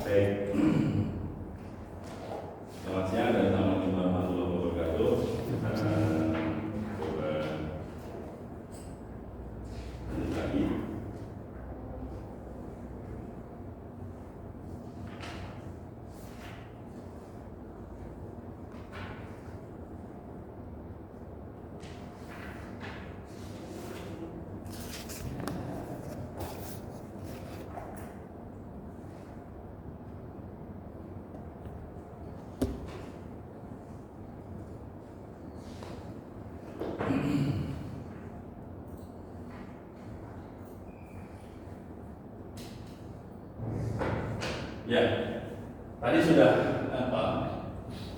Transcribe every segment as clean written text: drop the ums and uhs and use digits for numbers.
Baik. Selamat siang dan Assalamualaikum warahmatullahi wabarakatuh. Coba lanjut lagi. Ya, tadi sudah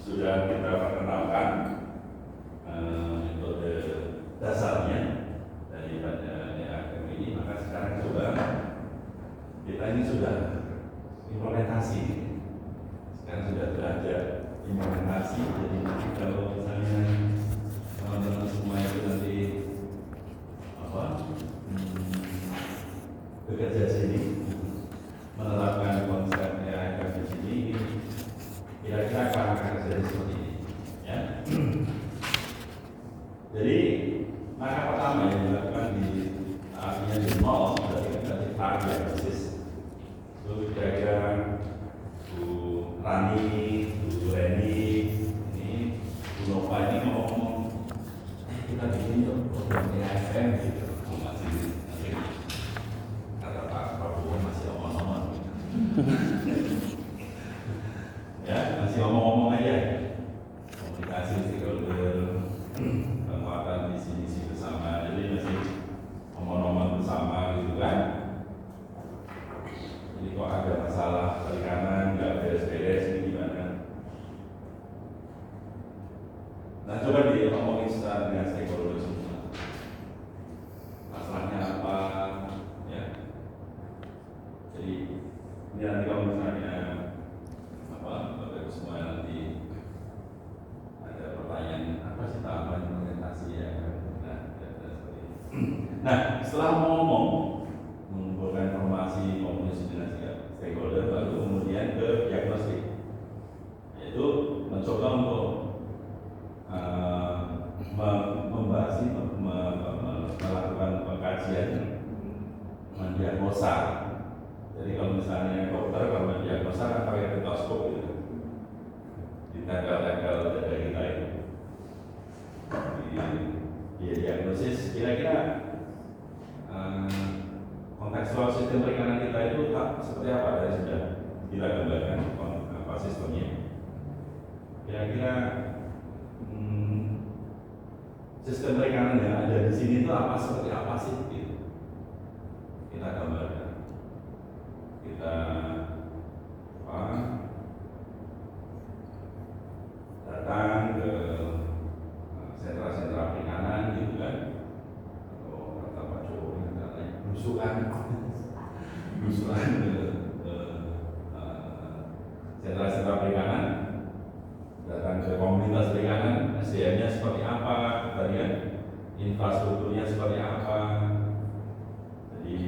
kita perkenalkan metode dasarnya daripada EAKM ini. Maka sekarang coba kita ini sudah implementasi. Sekarang sudah ada implementasi. Jadi kalau misalnya teman-teman semua itu nanti bekerja sini menerapkan konsep EAKM di sini, kira-kira akan terjadi seperti ini, ya. Jadi langkah pertama yang dilakukan artinya di nol berarti tahap diagnosis. Itu kira-kira Bu Rani, Bu Reni, ini Bu Nova ini ngomong kita bikin yuk program EAKM gitu. Masih kata Pak Prabowo masih omong-omong. Ya, masih ngomong-ngomong aja. Komunikasi stakeholder, penguatan visi-misi bersama, jadi masih ngomong-ngomong bersama gitu kan. Jadi kok ada masalah perikanan, nggak beres-beres, ini gimana? Nah, coba diomongin secara dengan stakeholder semua. Masalahnya apa? Ya. Jadi ini nanti kalau misalnya Bapak Ibu semua nanti ada pertanyaan apa sih tahapan implementasi ya? Seperti ini. Nah, setelah ngomong mengumpulkan informasi, komunikasi dengan stakeholder, baru kemudian ke diagnostik, yaitu mencoba untuk melakukan pengkajian, mendiagnosa. Jadi kalau misalnya dokter kalau mendiagnosa kan pakai stetoskop gitu, ditempel-tempel dada kita itu. Di diagnosis kira-kira kontekstual sistem perikanan kita itu seperti apa? Dari sudah kita gambarkan apa sistemnya. Kira-kira sistem perikanan yang ada di sini itu seperti apa sih? Gitu. Kita gambarkan. Kita datang ke sentra-sentra perikanan gitu kan. Kalau kata Pak Jokowi katanya belusukan ke sentra-sentra perikanan, datang ke komunitas perikanan, SDM-nya seperti apa, kemudian infrastrukturnya seperti apa. Jadi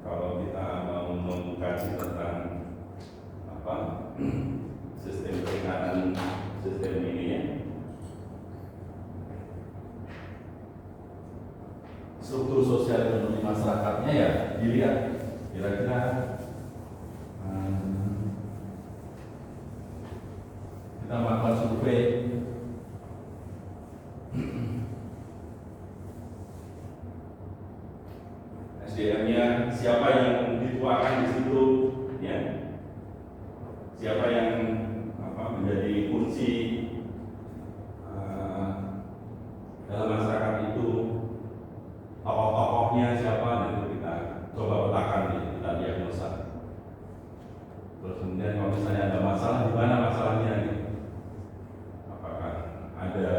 kalau kita mau mengkaji tentang sistem perikanan, sistem ini ya, struktur sosial ekonomi masyarakatnya ya dilihat kira-kira kita melakukan survei SDM-nya, siapa yang dituakan di situ, ya, siapa yang menjadi kunci dalam masyarakat itu, tokoh-tokohnya siapa, dan itu kita coba petakan, kita diagnosa. Terus kemudian kalau misalnya ada masalah, di mana masalahnya? Gitu. Apakah ada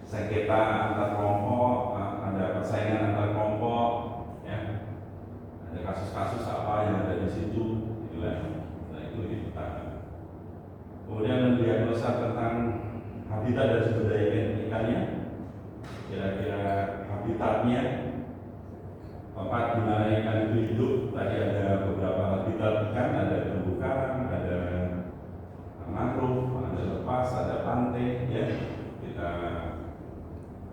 sengketa antar kelompok, ada persaingan antar kelompok, ya, ada kasus-kasus apa yang ada di situ, gitu kan? Nah itu dipetakan. Kemudian mendiagnosa tentang habitat dan sumber daya ikannya, kira-kira habitatnya tempat di mana ikan itu hidup. Tadi ada beberapa habitat ikan, ada terumbu karang, ada mangrove, ada lepas, ada pantai, ya. Kita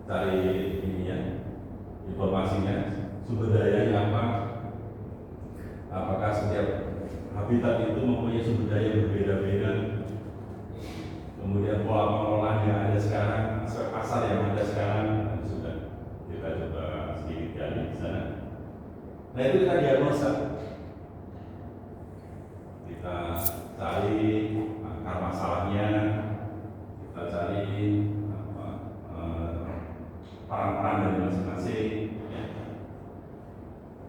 cari ini ya, informasinya, sumber dayanya apa, apakah setiap habitat itu mempunyai sumber daya berbeda-beda, kemudian pola pengelolaan yang ada sekarang, pasar yang ada sekarang, sudah kita coba sedikit gali di sana. Nah itu kita diagnosa, kita cari akar masalahnya, kita cari peran-peran dari masing-masing. Ya.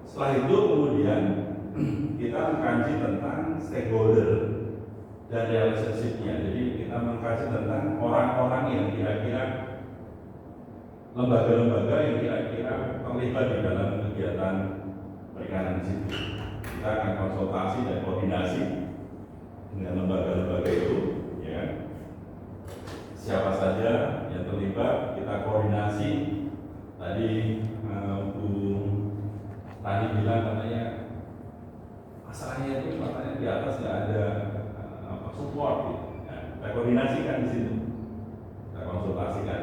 Setelah itu kemudian kita mengkaji tentang stakeholder dan relationship-nya. Jadi kita mengkaji tentang orang-orang yang kira-kira, lembaga-lembaga yang kira-kira terlibat di dalam kegiatan perikanan di situ. Kita akan konsultasi dan koordinasi dengan lembaga-lembaga itu, ya. Siapa saja yang terlibat, kita koordinasi. Tadi Bu Rani bilang katanya masalahnya itu katanya di atas nggak ada support gitu. Nah, kita koordinasikan di situ, kita konsultasikan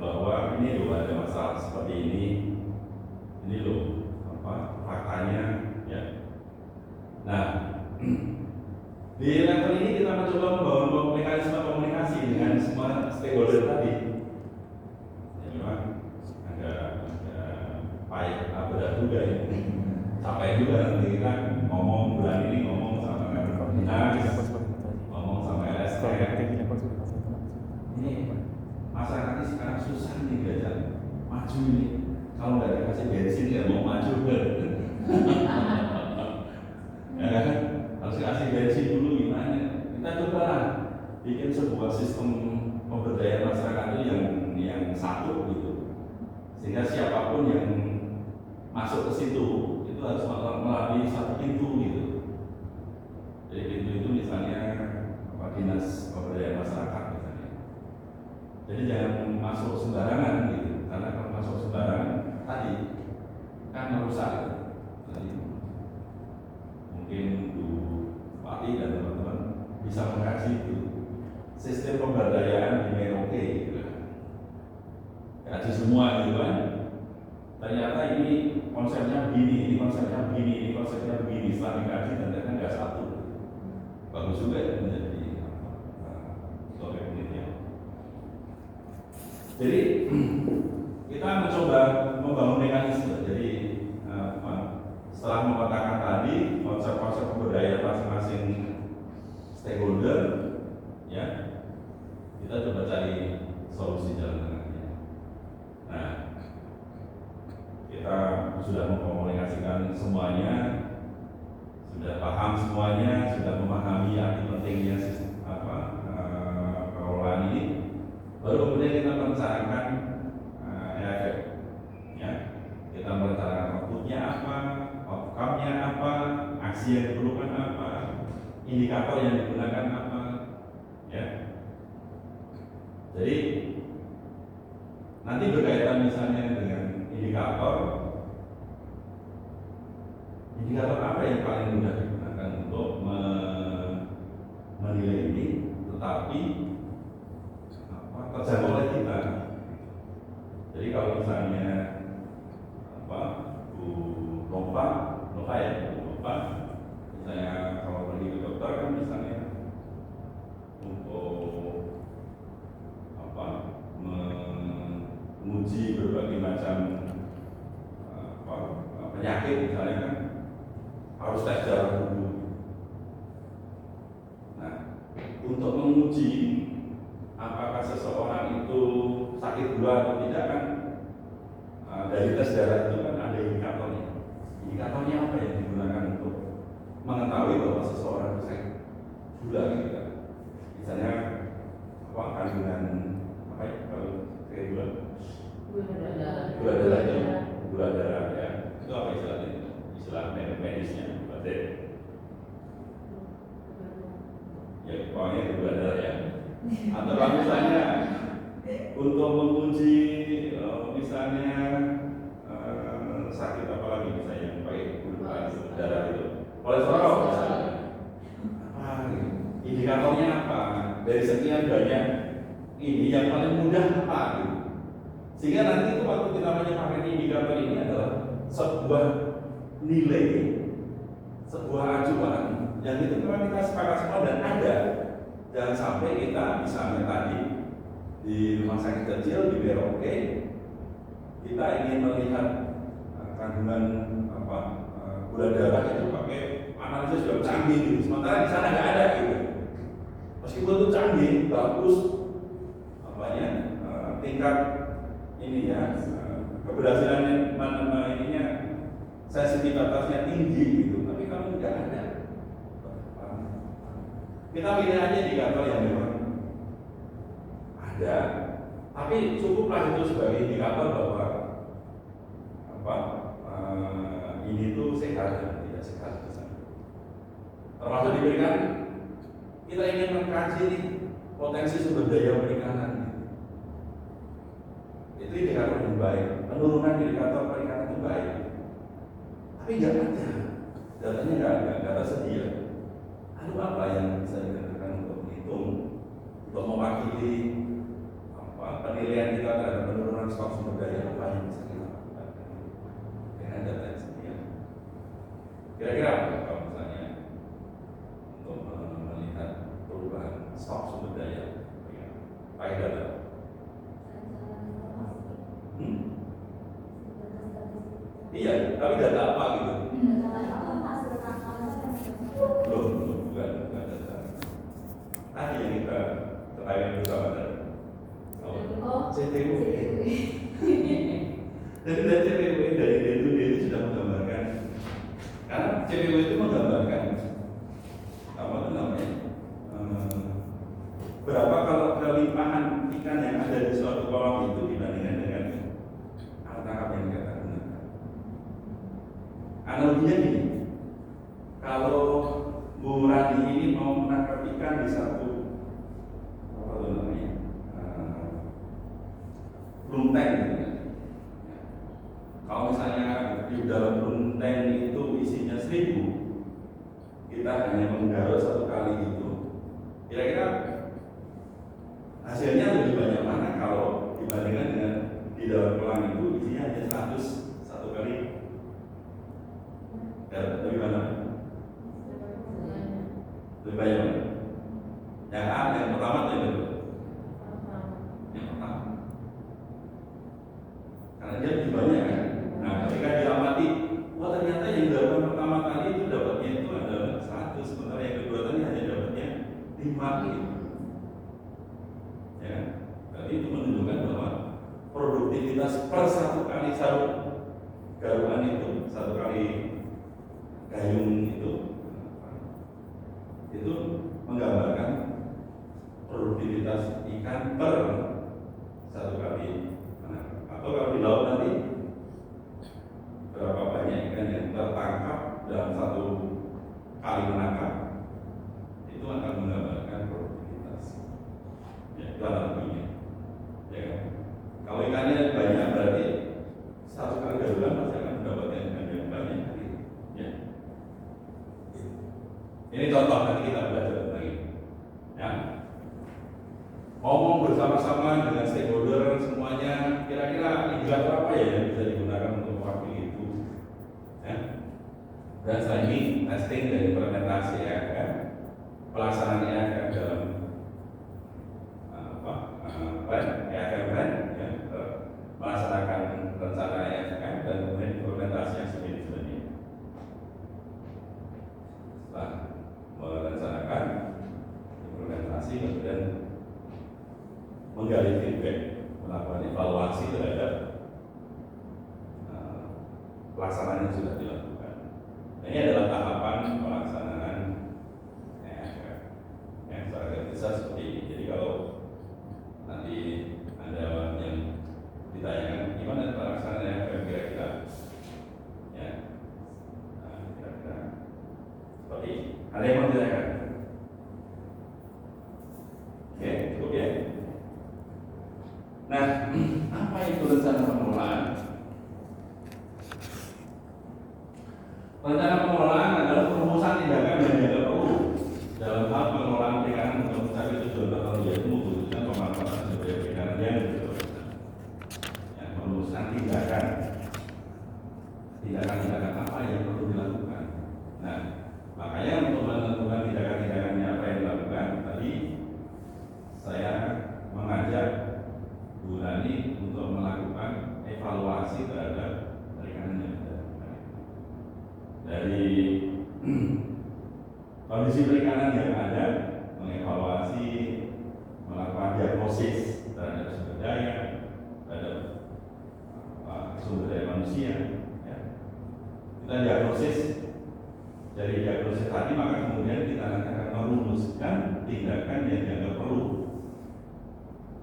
bahwa ini loh ada masalah seperti ini loh faktanya, ya. Nah, di level ini kita mencoba membangun mekanisme komunikasi dengan semua stakeholder tadi. Ya, memang agak payah, berat juga ya. Capek juga nanti kita ngomong bulan ini ngomong sama dinas, ngomong sama LSM. Ini masyarakatnya sekarang susah nih diajak maju ini. Kalau nggak dikasih bensin ya mau maju kan? Ya kan? Harus kasih bensin dulu gimana? Kita coba bikin sebuah sistem pemberdayaan masyarakat itu yang satu gitu, sehingga siapapun yang masuk ke situ itu harus melalui satu pintu gitu. Jadi pintu itu misalnya dinas pemberdayaan masyarakat misalnya. Jadi jangan masuk sembarangan gitu, karena kalau masuk sembarangan tadi kan merusak. Jadi mungkin Bu Pati dan teman-teman bisa mengkaji itu sistem pemberdayaan di Merauke gitu. Kaji semua gitu kan. Ternyata ini konsepnya begini, ini konsepnya begini, ini konsepnya begini. Setelah dikaji ternyata nggak satu. Bagus juga ya menjadi topik penelitian. Jadi kita mencoba membangun mekanisme. Jadi setelah memetakan tadi konsep-konsep pemberdayaan masing-masing stakeholder, ya, kita coba cari solusi jalan tengahnya. Nah, kita sudah mengkomunikasikan semuanya, sudah paham semuanya, sudah memahami arti pentingnya pengelolaan ini. Baru kemudian kita merencanakan efek, ya. Kita merencanakan outputnya apa, outcome-nya apa, aksi yang diperlukan apa, indikator yang digunakan apa, ya. Jadi nanti berkaitan misalnya dengan indikator apa yang paling mudah digunakan untuk menilai ini, tetapi terjangkau oleh kita. Jadi kalau misalnya Bu Nova ya, misalnya kalau pergi ke dokter kan misalnya untuk menguji berbagai macam penyakit misalnya kan harus tes darah dulu. Nah, untuk menguji apakah seseorang itu sakit gula atau tidak kan dari tes darah itu kan ada indikatornya. Indikatornya apa yang digunakan untuk mengetahui bahwa seseorang sakit gula gitu kan? Misalnya kandungan apa ya kalau sakit gula? Gula darah ya. Itu apa istilahnya? Istilah medisnya berarti ya pokoknya gula darah ya. Atau kalau misalnya untuk menguji misalnya sakit apa dari sekian banyak ini yang paling mudah apa gitu. Sehingga nanti itu waktu kita pakai indikator ini adalah sebuah nilai, sebuah acuan yang itu memang kita sepakat semua dan ada. Jangan sampai kita misalnya tadi di rumah sakit kecil di Merauke kita ingin melihat kandungan gula darah itu pakai analisis yang canggih gitu. Sementara di sana nggak ada gitu. Meskipun itu canggih, bagus, tingkat ini ya keberhasilannya ininya sensitivitasnya tinggi gitu, tapi kalau nggak ada, kita pilih aja indikator yang memang ada, tapi cukuplah itu sebagai indikator bahwa ini tuh sehat dan tidak sehat. Termasuk diberikan kita ingin mengkaji nih potensi sumber daya perikanan. Itu indikator yang baik, penurunan indikator perikanan itu baik, tapi nggak ada, datanya nggak tersedia. Lalu apa yang bisa dikatakan untuk menghitung, untuk mewakili penilaian kita terhadap penurunan stok sumber daya, apa yang bisa kita lakukan dengan data yang sedia? Kira-kira apa kalau misalnya untuk melihat perubahan stok sumber daya pakai data? Iya, tapi data apa gitu? Belum data. Tadi yang kita ketahui bersama tadi. CTW. Jadi dari CTW dari itu sudah menggambarkan. Karena CTW itu menggambarkan apa itu namanya? Berapa kalau kelimpahan ikan yang ada di suatu kolam itu dibandingkan dengan alat tangkap yang kita gunakan. Analoginya gini, kalau Bu Rani ini mau menangkap ikan di satu apa itu namanya runteng gitu kan. Kalau misalnya di dalam runteng itu isinya 1000, kita hanya menggaruk satu kali gitu. Kira-kira hasilnya lebih banyak mana kalau dibandingkan dengan di dalam kolam itu isinya hanya 100 satu kali? Ya, lebih mana? Lebih banyak mana? Yang pertama atau yang kedua? Yang pertama. Karena dia lebih banyak kan. Nah, ketika diamati, wah ternyata yang dilakukan pertama kali itu dapatnya itu adalah 100, sementara yang kedua tadi hanya dapatnya 5 gitu. Ya, berarti itu menunjukkan bahwa produktivitas per satu kali sarung garuan itu, satu kali gayung itu menggambarkan produktivitas ikan per satu kali menangkap. Atau kalau di laut nanti berapa banyak ikan yang tertangkap dalam satu kali menangkap, itu akan menggambarkan produktivitas. Ya, itu analoginya. Ya kan? Kalau ikannya banyak berarti satu kali garuan pasti akan mendapatkan ikan yang banyak. Ya. Ini contoh, nanti kita belajar lagi. Ya. Ngomong bersama-sama dengan stakeholder semuanya, kira-kira indikator apa ya yang bisa digunakan untuk mewakili itu? Ya. Dan setelah ini testing dan implementasi EFM, pelaksanaan EFM dalam EFM ya, melaksanakan rencana EFM dan kemudian implementasi yang sebenarnya. Setelah merencanakan implementasi kemudian menggali feedback, melakukan evaluasi terhadap pelaksanaan yang sudah dilakukan. Ini adalah tahapan pelaksanaan EFM yang secara besar seperti ini. Jadi kalau nanti ada yang ditanyakan gimana pelaksanaan EFM kira-kira, ya, kira-kira seperti ini. Ada yang mau ditanyakan? Oke, cukup ya. Nah, apa itu rencana pengelolaan? Rencana pengelolaan adalah perumusan tindakan yang dianggap perlu dalam hal pengelolaan perikanan untuk mencapai tujuan merumuskan tindakan apa yang perlu dilakukan. Nah, makanya untuk menentukan tindakan-tindakannya apa yang dilakukan, tadi saya mengajak Bu Rani untuk melakukan evaluasi terhadap perikanan yang ada. Dari kondisi perikanan yang ada, mengevaluasi, melakukan diagnosis terhadap sumber daya, terhadap sumber daya manusia. Ya. Kita diagnosis, dari diagnosis tadi maka kemudian kita akan merumuskan tindakan yang dianggap perlu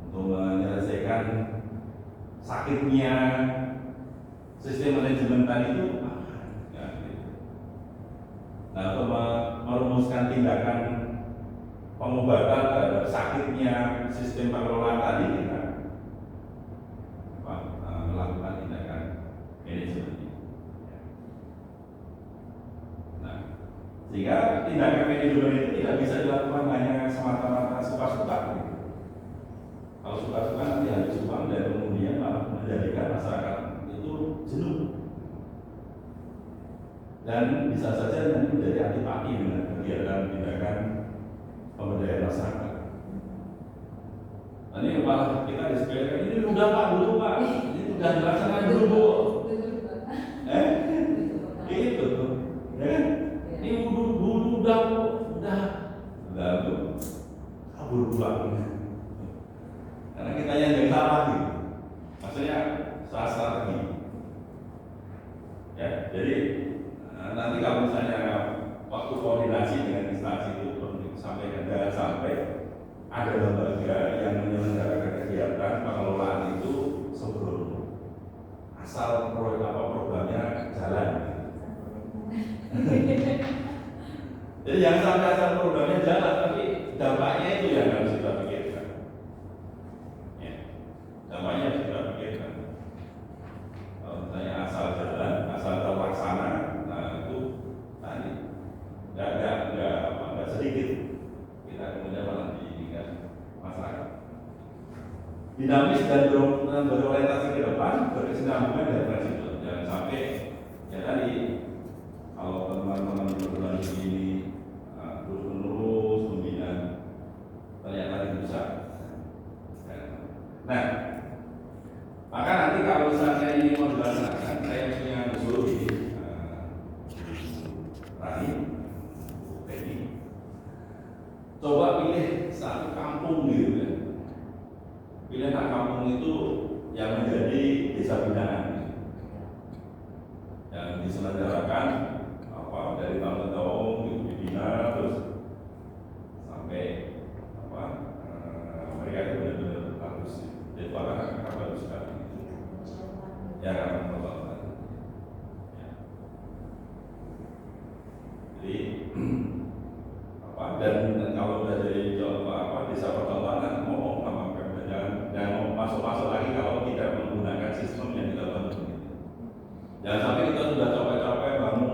untuk menyelesaikan sakitnya sistem manajemen tadi itu. Nah, untuk merumuskan tindakan pengobatan terhadap sakitnya sistem pengelolaan tadi, kita melakukan tindakan manajemen. Nah, sehingga tindakan manajemen itu tidak bisa dilakukan hanya semata-mata suka-suka. Kalau suka-suka nanti habis uang dan kemudian malah menjadikan masyarakat itu jenuh. Dan bisa saja nanti menjadi antipati dengan kegiatan tindakan pemberdayaan masyarakat. Nah, ini malah kita disepelekan, ini udah Pak dulu Pak, ini sudah dilaksanakan dulu Bu. Itu tuh, ya kan? Ini dulu udah Bu, kabur pulang. Karena kita yang jadi salah gitu. Maksudnya salah strategi. Ya, jadi nanti kalau misalnya waktu koordinasi dengan instansi itu sampaikan, jangan sampai ada lembaga yang menyelenggarakan kegiatan pengelolaan itu sebelum asal programnya jalan. Jadi jangan sampai asal programnya jalan, tapi dampaknya itu yang harus kita pikirkan. Ya, dampaknya harus kita pikirkan. Kalau misalnya asal jalan, asal terlaksana, nggak sedikit kita kemudian malah diingat masyarakat dinamis dan berorientasi ke depan, berkesinambungan dan fleksibel. Jangan sampai ya tadi kalau teman-teman di perguruan tinggi ini terus menerus membina ternyata dirusak. Nah, maka nanti kalau misalnya ini mau dilaksanakan, saya punya usul ini coba pilih satu kampung gitu ya. Pilih kampung itu yang menjadi desa binaan, yang diselenggarakan dari tahun ke tahun dibina terus sampai mereka itu benar-benar bagus. Jadi akan bagus sekali. Ya akan bagus. Jadi dan kalau sudah jadi desa percontohan ngomong sama Pemda, jangan masuk lagi kalau tidak menggunakan sistem yang kita bangun. Jangan sampai kita sudah capek-capek bangun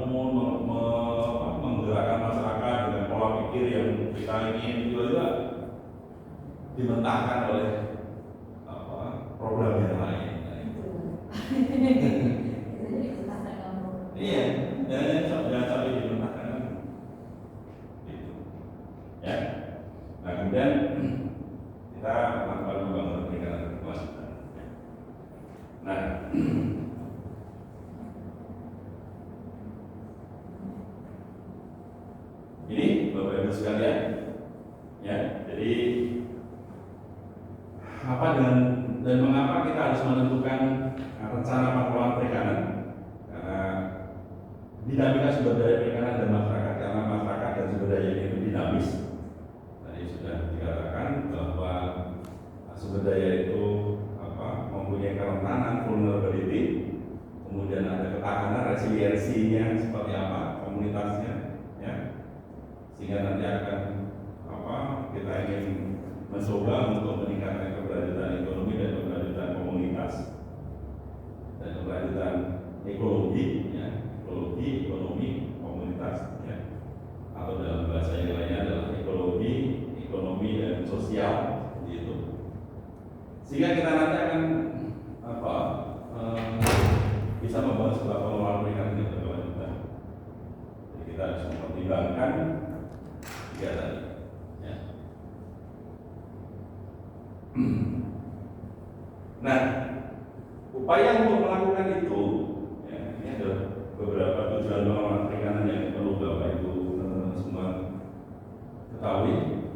menggerakkan masyarakat dengan pola pikir yang kita ingin juga dimentahkan oleh program yang lain. Iya, jangan sampai dimentahkan. Ya, nah kemudian kita melakukan pembangunan perikanan berkelanjutan. Nah, ini Bapak Ibu sekalian, ya, jadi apa dan mengapa kita harus menentukan rencana pengelolaan perikanan? Karena dinamika sumber daya perikanan dan masyarakat, karena masyarakat dan sumber daya itu dinamis. Sudah dikatakan bahwa sumber daya itu mempunyai kerentanan, vulnerability, kemudian ada ketahanan, resiliensinya seperti apa komunitasnya, ya, sehingga nanti akan kita ingin mencoba untuk meningkatkan keberlanjutan ekonomi dan keberlanjutan komunitas dan keberlanjutan ekologi, ya, ekonomi, komunitas, ya, atau dalam bahasa yang lainnya adalah ekologi, ekonomi dan sosial, gitu. Sehingga kita nanti akan kita harus mempertimbangkan tiga tadi. Ya. Nah, upaya untuk melakukan itu, ya, ini adalah beberapa tujuan pengelolaan perikanan yang perlu Bapak Ibu teman-teman semua ketahui.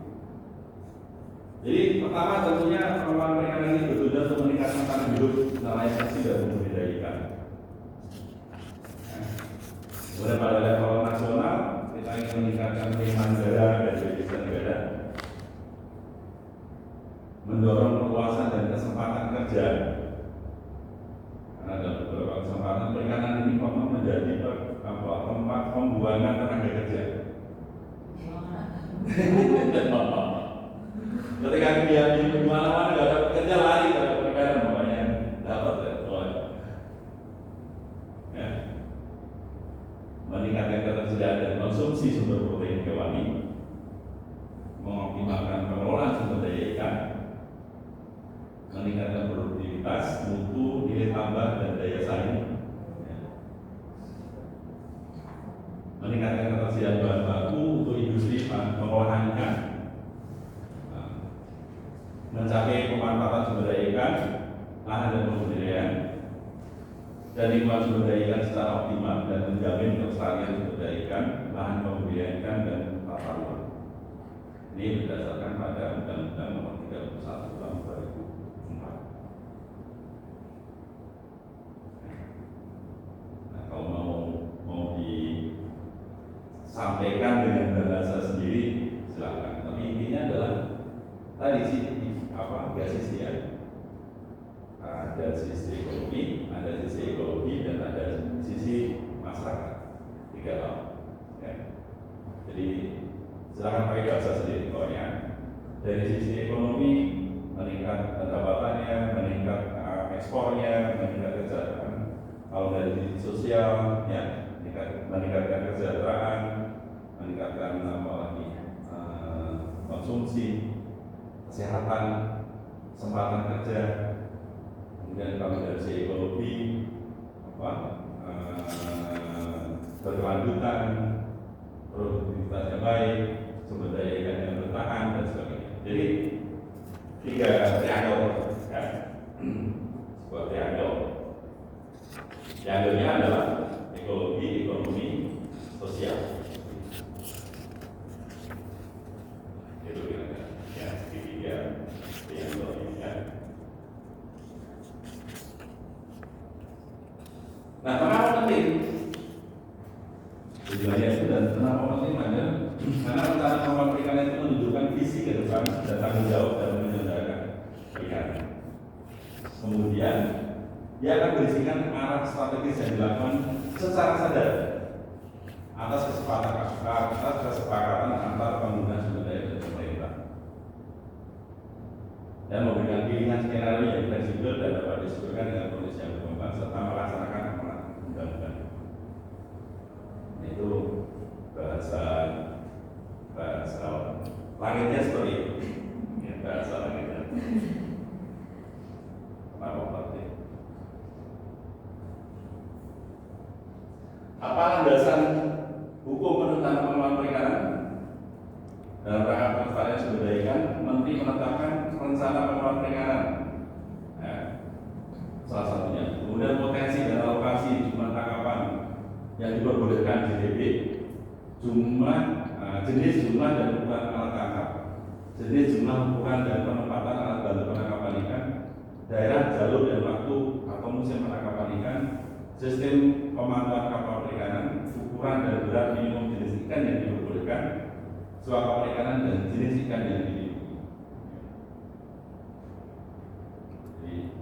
Jadi pertama tentunya pengelolaan perikanan ini bertujuan untuk meningkatkan taraf hidup nelayan bersih dan budidaya ikan. Kemudian pada level nasional kita ingin meningkatkan penerimaan negara dan devisa negara, mendorong perluasan dan kesempatan kerja, karena dalam beberapa kesempatan perikanan ini menjadi tempat pembuangan tenaga kerja. Ketika dia di mana-mana nggak dapat kerja, lari ke perikanan, makanya dapat ya. Meningkatkan ketersediaan dan konsumsi sumber protein hewani, mengoptimalkan pengelolaan sumber daya ikan, meningkatkan produktivitas, mutu, nilai tambah dan daya saing, ya. Meningkatkan ketersediaan bahan baku untuk industri pengolahan ikan, mencapai pemanfaatan sumber daya ikan, lahan dan pembudidayaan, dan lingkungan sumber daya ikan secara optimal dan menjamin kelestarian sumber daya ikan, lahan pembudidayaan ikan dan tata ruang. Ini berdasarkan pada Undang-Undang Nomor 31 Tahun 2004. Nah, kalau mau disampaikan dengan bahasa sendiri silakan. Tapi intinya adalah tadi sih tiga sisi ya. Ada sisi ekonomi, ada sisi ekologi, dan ada sisi masyarakat. Tiga hal. Ya. Jadi silakan pakai bahasa sendiri pokoknya. Dari sisi ekonomi, meningkat pendapatannya, meningkat ekspornya, meningkat kesejahteraan. Kalau dari sisi sosial, ya meningkatkan kesejahteraan, meningkatkan konsumsi, kesehatan, kesempatan kerja. Kemudian kalau dari sisi ekologi, berkelanjutan, produktivitas yang baik, sumber daya ikan yang bertahan dan sebagainya. Jadi tiga triangle, ya. Sebuah triangle. Triangle-nya adalah ekologi, ekonomi, sosial. Itu kira-kira ya, tiga triangle ini ya. Nah, kenapa penting? Tujuannya itu dan kenapa penting ada? Karena rencana pengelolaan perikanan itu menunjukkan visi ke depan dan tanggung jawab dalam menyelenggarakan perikanan. Kemudian dia akan berisikan arah strategis yang dilakukan secara sadar atas kesepakatan antar pengguna sumber daya dan pemerintah, dan memberikan pilihan skenario yang fleksibel dan dapat disesuaikan dengan kondisi yang berkembang serta melaksanakan amanat undang-undang. Itu bahasa langitnya seperti itu. Ya, bahasa langitnya. Kenapa penting? Apa landasan hukum penentuan pengelolaan perikanan? Dalam rangka pelestarian sumber daya ikan, Menteri menetapkan rencana pengelolaan perikanan. Ya, salah satunya. Kemudian potensi dan alokasi jumlah tangkapan yang diperbolehkan GDP, jenis, jumlah dan ukuran alat tangkap, jenis, jumlah, ukuran dan penempatan alat bantu penangkapan ikan, daerah, jalur dan waktu atau musim penangkapan ikan, sistem pemantauan kapal perikanan, ukuran dan berat minimum jenis ikan yang diperbolehkan, suaka perikanan dan jenis ikan yang dilindungi. Jadi,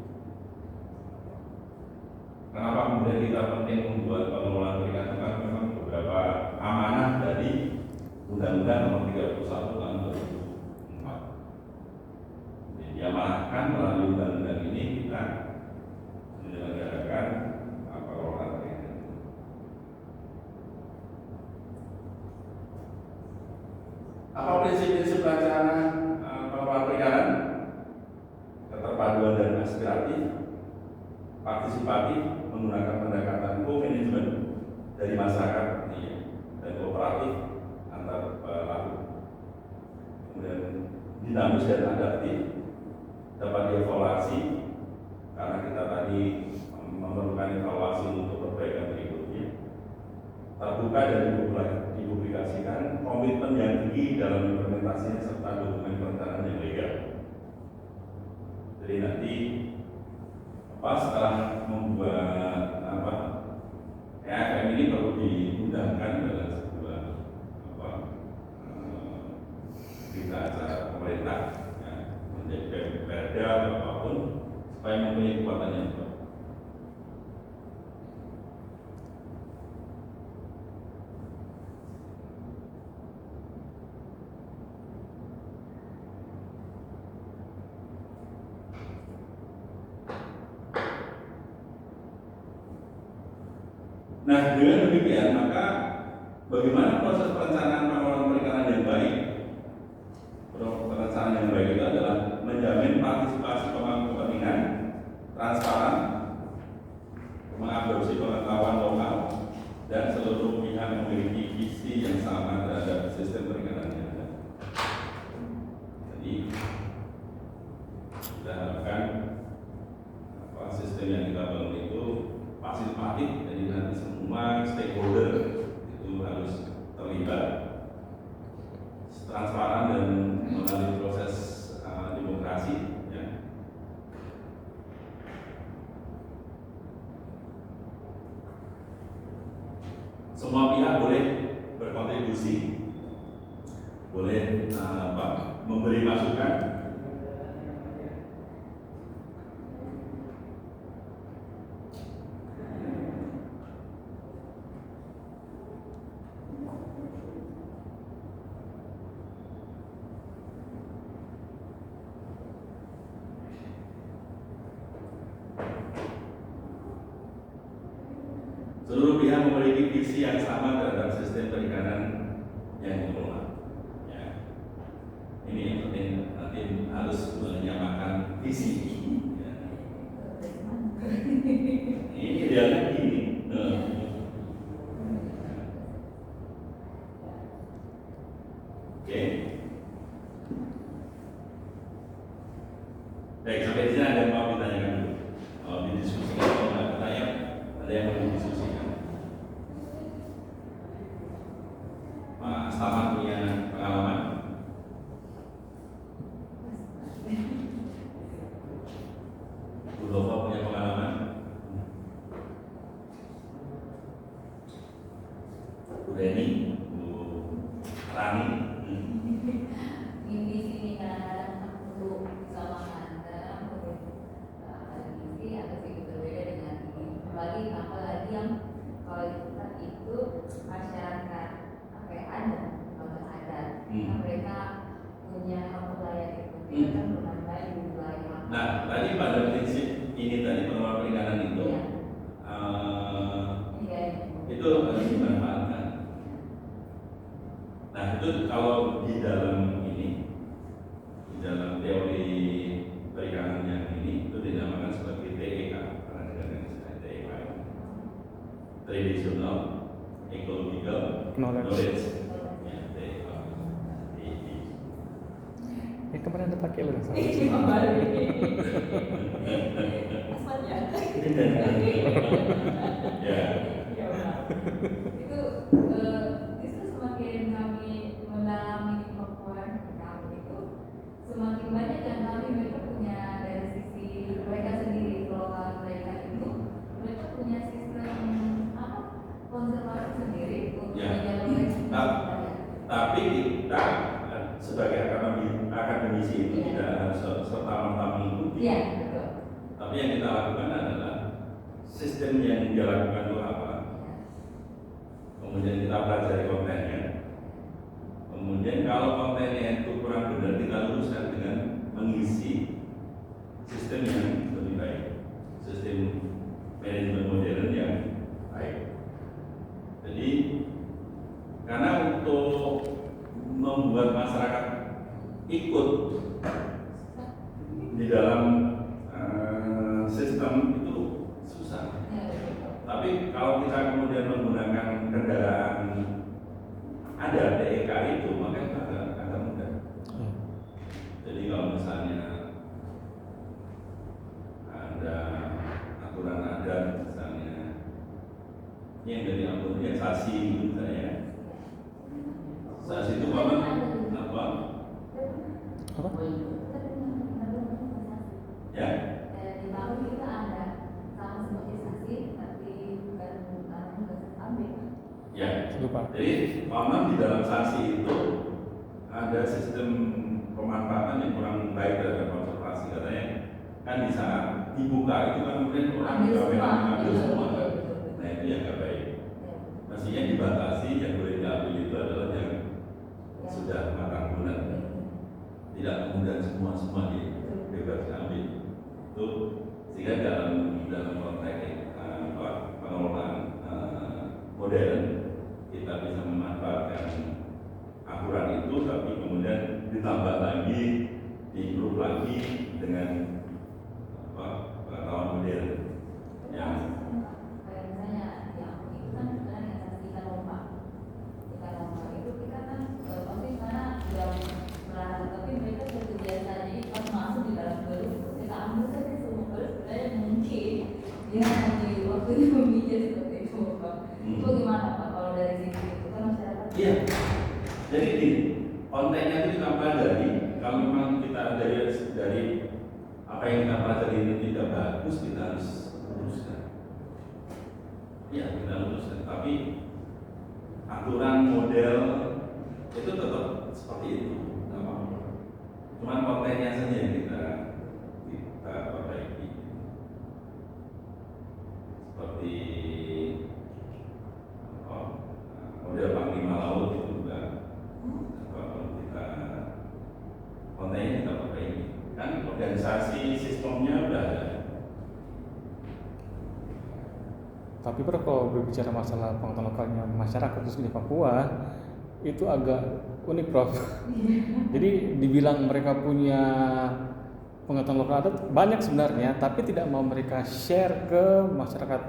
kenapa kemudian kita penting membuat pengelolaan perikanan? Karena memang beberapa amanah dari Undang-Undang Nomor 31 Tahun 2004. Jadi diamanahkan melalui undang-undang ini kita menyelenggarakan pengelolaan perikanan. Apa prinsip-prinsip rancangan pengelolaan perikanan? Keterpaduan dan aspiratif, partisipatif, menggunakan pendekatan co-management dari masyarakat, dan kooperatif antar pelaku. Kemudian dinamis dan adaptif, dapat dievaluasi karena kita tadi memerlukan evaluasi untuk perbaikan berikutnya. Terbuka dan dipublikasikan, komitmen yang tinggi dalam implementasinya serta dokumen perencanaan yang legal. Jadi nanti setelah membuat EAFM ini perlu diundangkan dalam sebuah berita acara pemerintah, ya, menjadi perda atau apapun, supaya mempunyai kekuatan yang kuat. Nah, dengan demikian maka bagaimana proses perencanaan pengelolaan perikanan yang baik? Perencanaan yang baik itu adalah menjamin partisipasi pemangku kepentingan, transparan, mengadopsi pengetahuan lokal, dan seluruh pihak memiliki visi yang sama terhadap sistem perikanan yang ada. Jadi kita harapkan sistem yang kita bangun itu partisipatif, jadi nanti semua stakeholder itu harus terlibat, transparan dan melalui proses demokrasi, ya. Semua pihak boleh berkontribusi, boleh memberi masukan. Seluruh pihak memiliki visi yang sama terhadap sistem perikanan yang dikelola. Ya. Ini yang penting, nanti harus menyamakan visi. Ya. Ini idealnya begini. Oke. Baik, sampai di sini ada yang mau ditanyakan dulu? Mau didiskusikan atau nggak bertanya? Ada yang mau didiskusikan? Mas Taman punya pengalaman? Bu Dova punya pengalaman? Bu Reni? Bu Rani? Di sini kadang-kadang perlu kesamaan, kadang isi atau sih berbeda dengan ini. Apalagi yang kalau kita itu masyarakat ada adat, mereka punya wilayah itu, kita kan menambah di wilayah. Nah, tadi pada prinsip ini tadi pengelolaan perikanan itu, itu harus dimanfaatkan. Nah, itu kalau di dalam ini, di dalam teori perikanan yang ini itu dinamakan sebagai TEK, karena dengan istilah TEK, traditional ecological knowledge. Yang kemarin ada pakai belum? Ya. Itu semakin kami mendalami di Papua kami itu semakin banyak yang kami mereka punya dari sisi mereka sendiri lokal mereka itu mereka punya sistem konservasi sendiri untuk menjaga mereka. Tapi kita sebagai akademisi itu tidak harus serta-merta mengikuti. Iya, betul. Tapi yang kita lakukan adalah sistem yang dia lakukan itu apa. Kemudian kita pelajari kontennya. Kemudian kalau kontennya itu kurang benar, kita luruskan dengan mengisi sistem yang lebih baik, sistem manajemen modern yang baik. Jadi karena untuk membuat masyarakat ikut di dalam sistem itu susah. Tapi kalau kita kemudian menggunakan kendaraan itu, maka itu agak mudah. Jadi kalau misalnya ada aturan adat misalnya, ini yang dari Ambon ya sasi gitu misalnya. Sasi itu apa? Ya. Di tahun kita ada sama seperti saksi, tapi bukan kambing. Ya. Jadi memang di dalam sasi itu ada sistem pemanfaatan yang kurang baik terhadap konservasi, katanya kan bisa dibuka itu kan kemudian orang ambil semua kan. Nah itu yang nggak baik. Mestinya dibatasi, yang boleh diambil itu adalah yang sudah matang bulan, tidak kemudian semua bebas diambil. Itu sehingga dalam konteks pengelolaan modern kita bisa memanfaatkan aturan itu, tapi kemudian ditambah lagi, diimprove lagi dengan pengetahuan modern yang misalnya yang itu kan sebenarnya ikan lomba itu kita kan pasti karena sudah melarang, tapi mereka sudah biasa, jadi pas masuk di dalam gelut kita ambil saja semua gelut, sebenarnya mungkin dia nanti waktunya memijat seperti itu Pak. Itu gimana Pak kalau dari sisi itu kan masyarakat? Iya, jadi di kontennya itu kita pelajari. Kalau memang kita dari apa yang kita pelajari ini tidak bagus, kita harus luruskan. Ya, kita luruskan. Tapi aturan model itu tetap seperti itu. Cuman kontennya saja yang kita perbaiki. Seperti model panglima laut itu juga kita kontennya kita perbaiki. Kan organisasi sistemnya udah ada. Tapi kalau berbicara masalah pengetahuan lokalnya masyarakat khusus di Papua itu agak unik Prof. Jadi dibilang mereka punya pengetahuan lokal adat banyak sebenarnya, tapi tidak mau mereka share ke masyarakat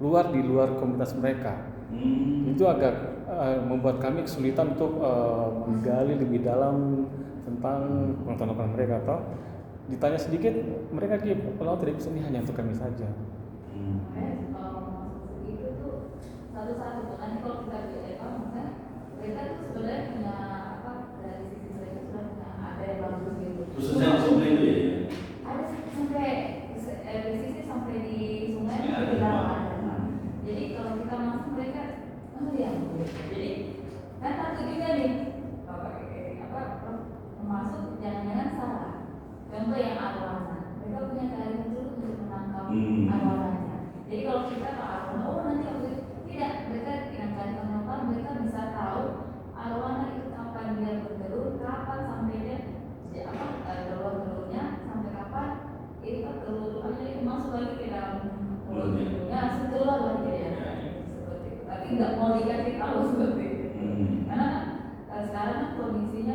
luar di luar komunitas mereka. Itu agak membuat kami kesulitan untuk menggali lebih dalam tentang pengetahuan lokal mereka. Atau ditanya sedikit mereka kalau tidak bisa, ini hanya untuk kami saja. Itu tuh satu-satu kan kalau kita bicara mereka tuh sebenarnya punya apa, dari sisi mereka sudah punya ada yang bagus gitu. Khususnya sungai itu ya? Ada sampai di sisi sampai di sungai Ya, di dalam ada. Jadi kalau kita masuk mereka yang jadi kan takut juga nih masuk jangan-jangan salah. Contoh yang arwana, mereka punya keahlian dulu untuk menangkap arwananya. Jadi kalau kita ke arwana, nanti waktu itu tidak, mereka dengan keahlian lokal mereka bisa tahu arwana itu kapan dia bertelur, kapan sampai dia telur-telurnya sampai kapan itu telur-telurnya itu masuk lagi ke dalam mulutnya, setelah lagi ya. Seperti itu. Tapi nggak mau dikasih tahu seperti itu. Karena sekarang kan kondisinya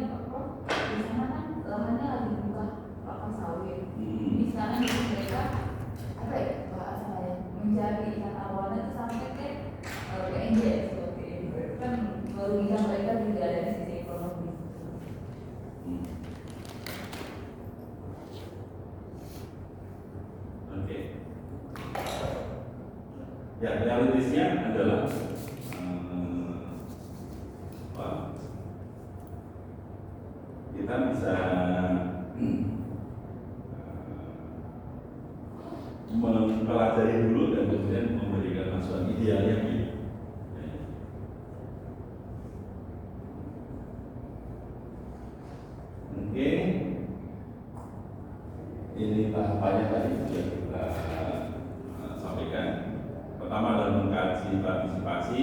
di sana kan lahannya lagi buka kelapa sawit. Ini sekarang mereka apa ya bahasanya mencari ikan arwana itu sampai ke PNJ seperti itu. Kan merugikan mereka juga dari sisi ekonomi. Oke. Ya, realitasnya adalah kita bisa mempelajari dulu dan kemudian memberikan masukan idealnya gitu. Oke, ini tahapannya tadi sudah kita sampaikan. Pertama adalah mengkaji partisipasi,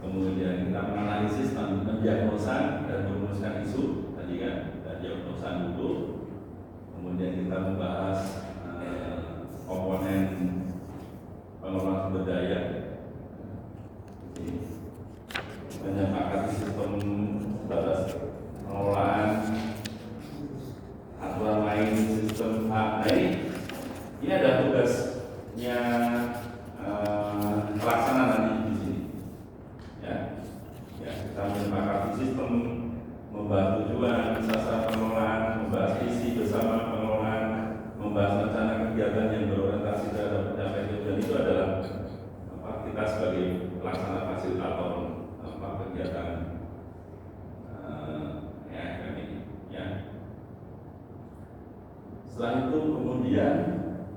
kemudian kita menganalisis, mendiagnosa dan merumuskan isu. Tadi kan kita diagnosa dulu, kemudian kita membahas komponen pengelolaan sumber daya, menyepakati sistem batas pengelolaan, aturan main sistem hak. Nah ini ada tugasnya pelaksana nanti di sini. Ya, kita menyepakati sistem pelaksana fasilitator kegiatan EFM ini. Ya. Setelah itu kemudian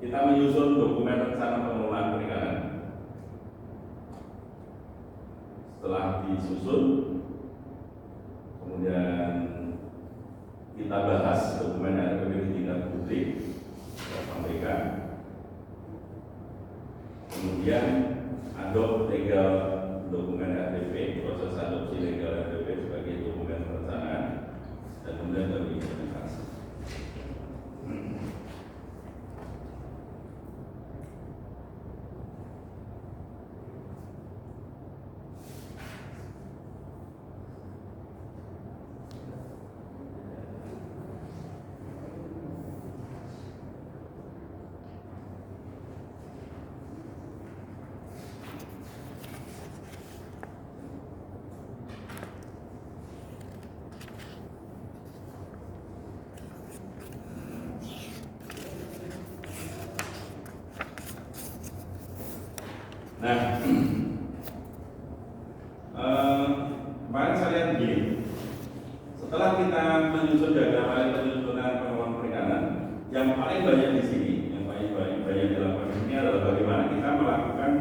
kita menyusun dokumen rencana pengelolaan perikanan. Setelah disusun, kemudian kita bahas dokumen RPP di tingkat publik, kita sampaikan. Kemudian adop legal dokumen RPP, proses adopsi legal RPP sebagai dokumen perencanaan, dan kemudian berimplementasi. Nah, kemarin saya lihat begini, setelah kita menyusun diagram penyusunan pengelolaan perikanan, yang paling banyak di sini, yang paling banyak dilakukan di sini adalah bagaimana kita melakukan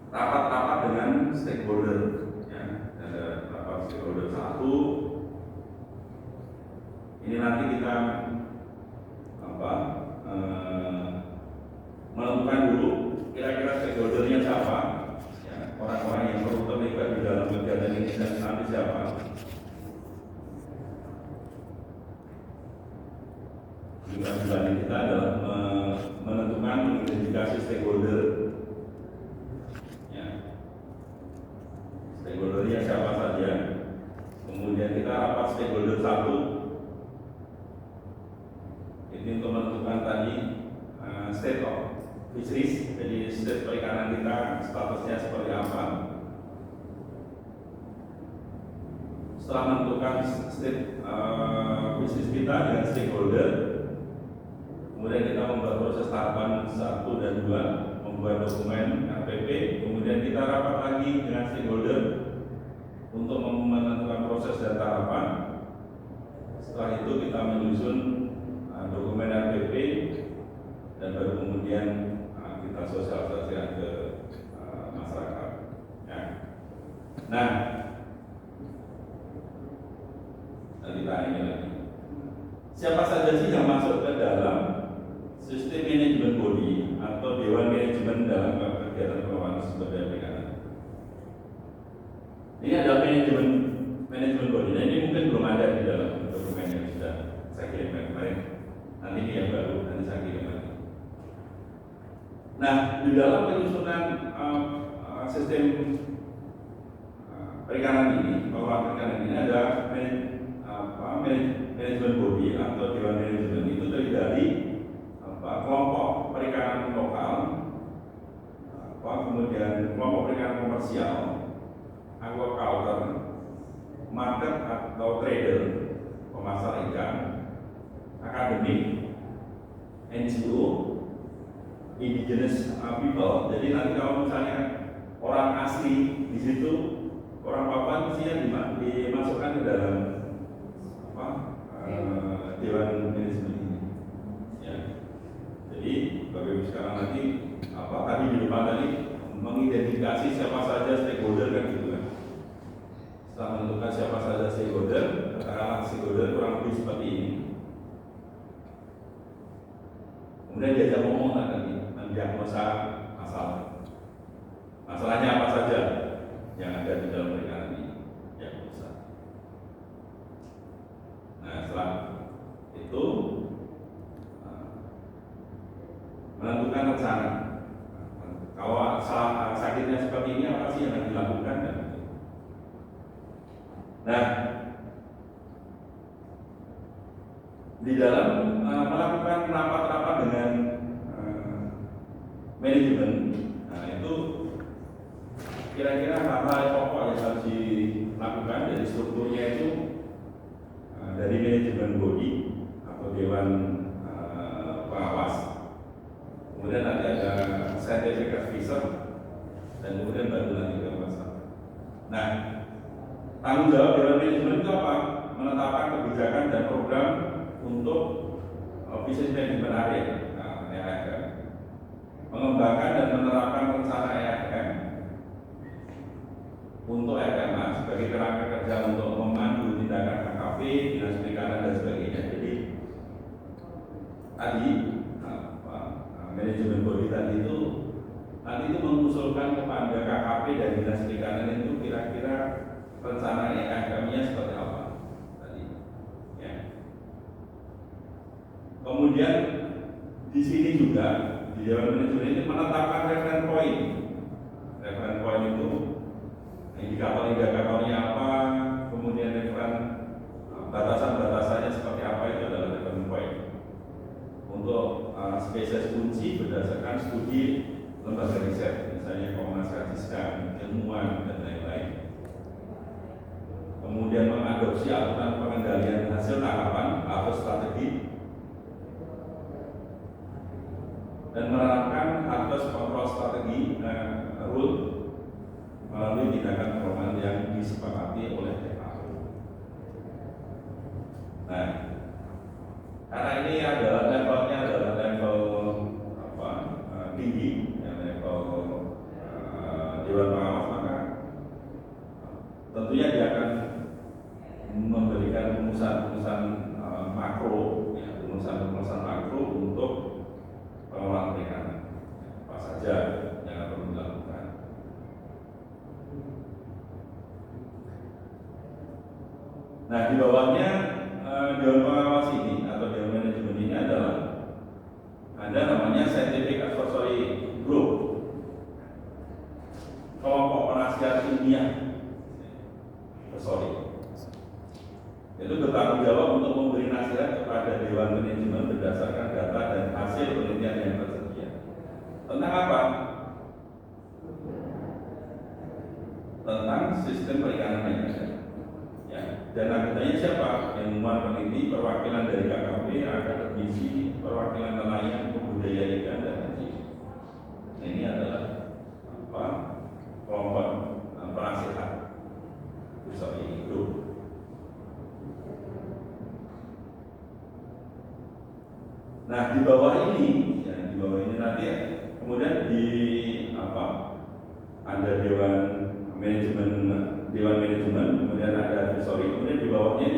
rapat-rapat dengan stakeholder. Ya, ada rapat stakeholder 1. Ini nanti kita menentukan dulu kira-kira stakeholdernya siapa, ya, orang-orang yang perlu terlibat di dalam kegiatan ini dan nanti siapa. Tujuan kita adalah menentukan mengidentifikasi stakeholder, ya, stakeholdernya siapa saja. Kemudian kita rapat stakeholder 1 ini untuk menentukan tadi state of fisheries, jadi state perikanan kita statusnya seperti apa. Setelah menentukan state fisheries kita dengan stakeholder, kemudian kita membuat proses tahapan 1 dan 2, membuat dokumen RPP, kemudian kita rapat lagi dengan stakeholder untuk menentukan proses dan tahapan. Setelah itu kita menyusun dokumen RPP dan baru kemudian kita sosialisasikan ke masyarakat. Ya. Nah, kita ini lagi. Siapa saja sih yang masuk ke dalam sistem manajemen body atau dewan manajemen dalam kegiatan pengelolaan sumber daya perikanan? Ini adalah manajemen body. Nah, ini mungkin belum ada di dalam dokumen yang sudah saya kirimkan kemarin. Nanti ini yang baru, nanti saya kirim lagi. Nah, di dalam penyusunan sistem perikanan ini, pengelolaan perikanan ini ada manajemen body atau dewan manajemen. Itu terdiri dari kelompok perikanan lokal, kemudian kelompok perikanan komersial, aquaculture, market atau trader, pemasar ikan, akademik, NGO, indigenous people. Jadi nanti kalau misalnya orang asli di situ, orang Papua mestinya dimasukkan ke dalam dewan manajemen ini. Ya. Jadi bagaimana sekarang nanti tadi di depan tadi mengidentifikasi siapa saja stakeholder kan gitu kan. Setelah menentukan siapa saja stakeholder, katakanlah stakeholder kurang lebih seperti ini. Kemudian diajak ngomong tadi, mendiagnosa masalah. Masalahnya apa saja yang ada di dalam perikanan ini? Diagnosa. Nah, setelah itu menentukan rencana. Kalau sakitnya seperti ini, apa sih yang akan dilakukan? Nah, di dalam melakukan rapat-rapat dengan manajemen, nah itu kira-kira hal-hal pokok yang harus dilakukan dari strukturnya itu dari manajemen body atau dewan pengawas. Kemudian nanti ada sertifikat fisher, dan kemudian baru nanti ke pasar. Nah, tanggung jawab Dewan Manajemen itu apa? Menetapkan kebijakan dan program untuk Business Management Area, EAFM, mengembangkan dan menerapkan rencana EAFM untuk FMA sebagai kerangka kerja untuk memandu tindakan KKP, dinas perikanan dan sebagainya. Jadi tadi manajemen body tadi itu nanti itu mengusulkan kepada KKP dan dinas perikanan itu kira-kira rencana EAFM-nya seperti apa tadi. Ya. Kemudian di sini juga di Dewan Manajemen ini menetapkan reference point. Reference point itu indikator-indikatornya apa, kemudian batasan-batasannya seperti apa, itu adalah reference point. Untuk spesies kunci berdasarkan studi lembaga riset, misalnya Komnas Kadiskan, ilmuwan dan lain-lain. Kemudian mengadopsi aturan pengendalian hasil tangkapan atau strategi, dan menerapkan atas kontrol strategi rule melalui tindakan pengembangan yang disepakati oleh FAO. Nah, karena ini adalah levelnya adalah level tinggi, ya, level Dewan Pengawas, maka tentunya dia akan memberikan rumusan-rumusan makro, ya, rumusan-rumusan makro untuk pengelolaan perikanan. Apa saja yang perlu dilakukan. Nah, di bawahnya Dewan Pengawas ini atau Dewan Manajemen ini adalah ada namanya Scientific Advisory Group, kelompok penasihat ilmiah. Itu bertanggung jawab untuk memberi nasihat kepada Dewan Manajemen berdasarkan data dan hasil penelitian yang tersedia. Tentang apa? Tentang sistem perikanan yang ada. Ya. Dan anggotanya siapa? Ilmuwan peneliti, perwakilan dari KKP, akademisi, perwakilan nelayan, budaya ikan dan haji. Nah, ini adalah kelompok penasihat. Itu. Nah, di bawah ini, ya, di bawah ini nanti ya, kemudian ada Dewan Manajemen, kemudian ada advisory, kemudian di bawahnya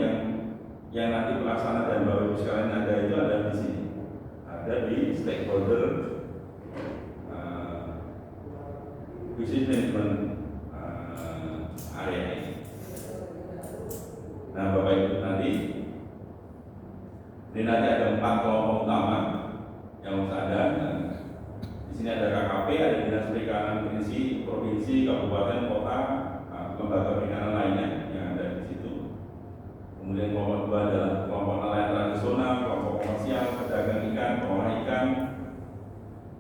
yang nanti pelaksana dan bapak ibu sekalian ada itu ada di sini, ada di stakeholder business management area ini. Nah, bapak ibu nanti ini nanti ada 4 kelompok utama yang harus ada. Di sini ada KKP, ada dinas perikanan provinsi, kabupaten, kota, lembaga perikanan lainnya yang ada di situ. Kemudian kelompok 2 adalah kelompok nelayan tradisional, kelompok komersial, pedagang ikan, pengolah ikan.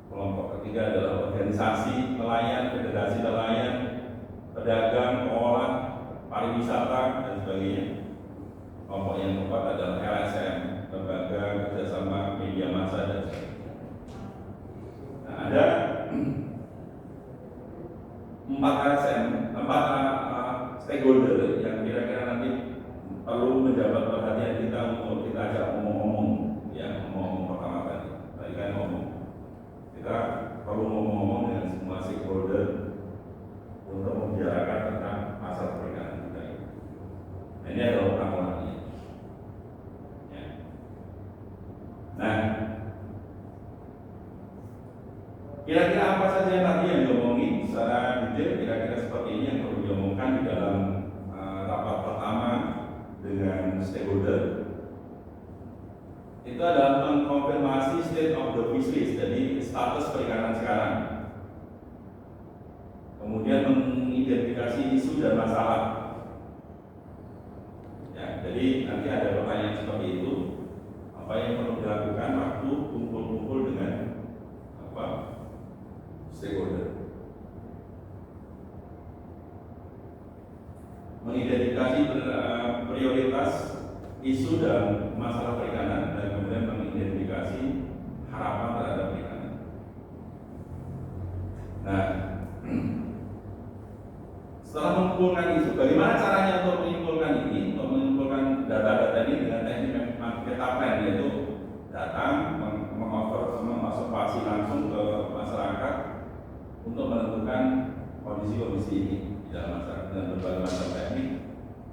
Kelompok ketiga adalah organisasi nelayan, federasi nelayan, pedagang, pengolah, pariwisata dan sebagainya. Kelompok yang keempat adalah LSM, lembaga kerjasama media massa dan sebagainya. Nah, ada 4 stakeholder yang kira-kira nanti perlu mendapat perhatian kita untuk kita ajak ngomong-ngomong, ya, ngomong pertama tadi. Tadi kan ngomong, kita perlu ngomong-ngomong dengan semua stakeholder untuk membicarakan tentang pasar perikanan kita ini. Nah, ini adalah orang-orangnya. Ya. Nah, kira-kira apa saja tadi yang diomongin secara detail, kira-kira seperti ini yang perlu diomongkan di dalam rapat pertama dengan stakeholder. Itu adalah mengkonfirmasi state of the fisheries, jadi status perikanan sekarang. Kemudian mengidentifikasi isu dan masalah. Ya, jadi nanti ada pertanyaan seperti itu. Apa yang perlu dilakukan waktu kumpul-kumpul dengan stakeholder. Mengidentifikasi prioritas isu dan masalah perikanan, dan kemudian mengidentifikasi harapan terhadap perikanan. Setelah mengumpulkan isu, bagaimana caranya untuk mengumpulkan ini, untuk mengumpulkan data-data ini dengan teknik metaplan, yaitu datang mengobservasi langsung ke masyarakat untuk menentukan kondisi-kondisi ini di dalam masyarakat dengan berbagai macam teknik.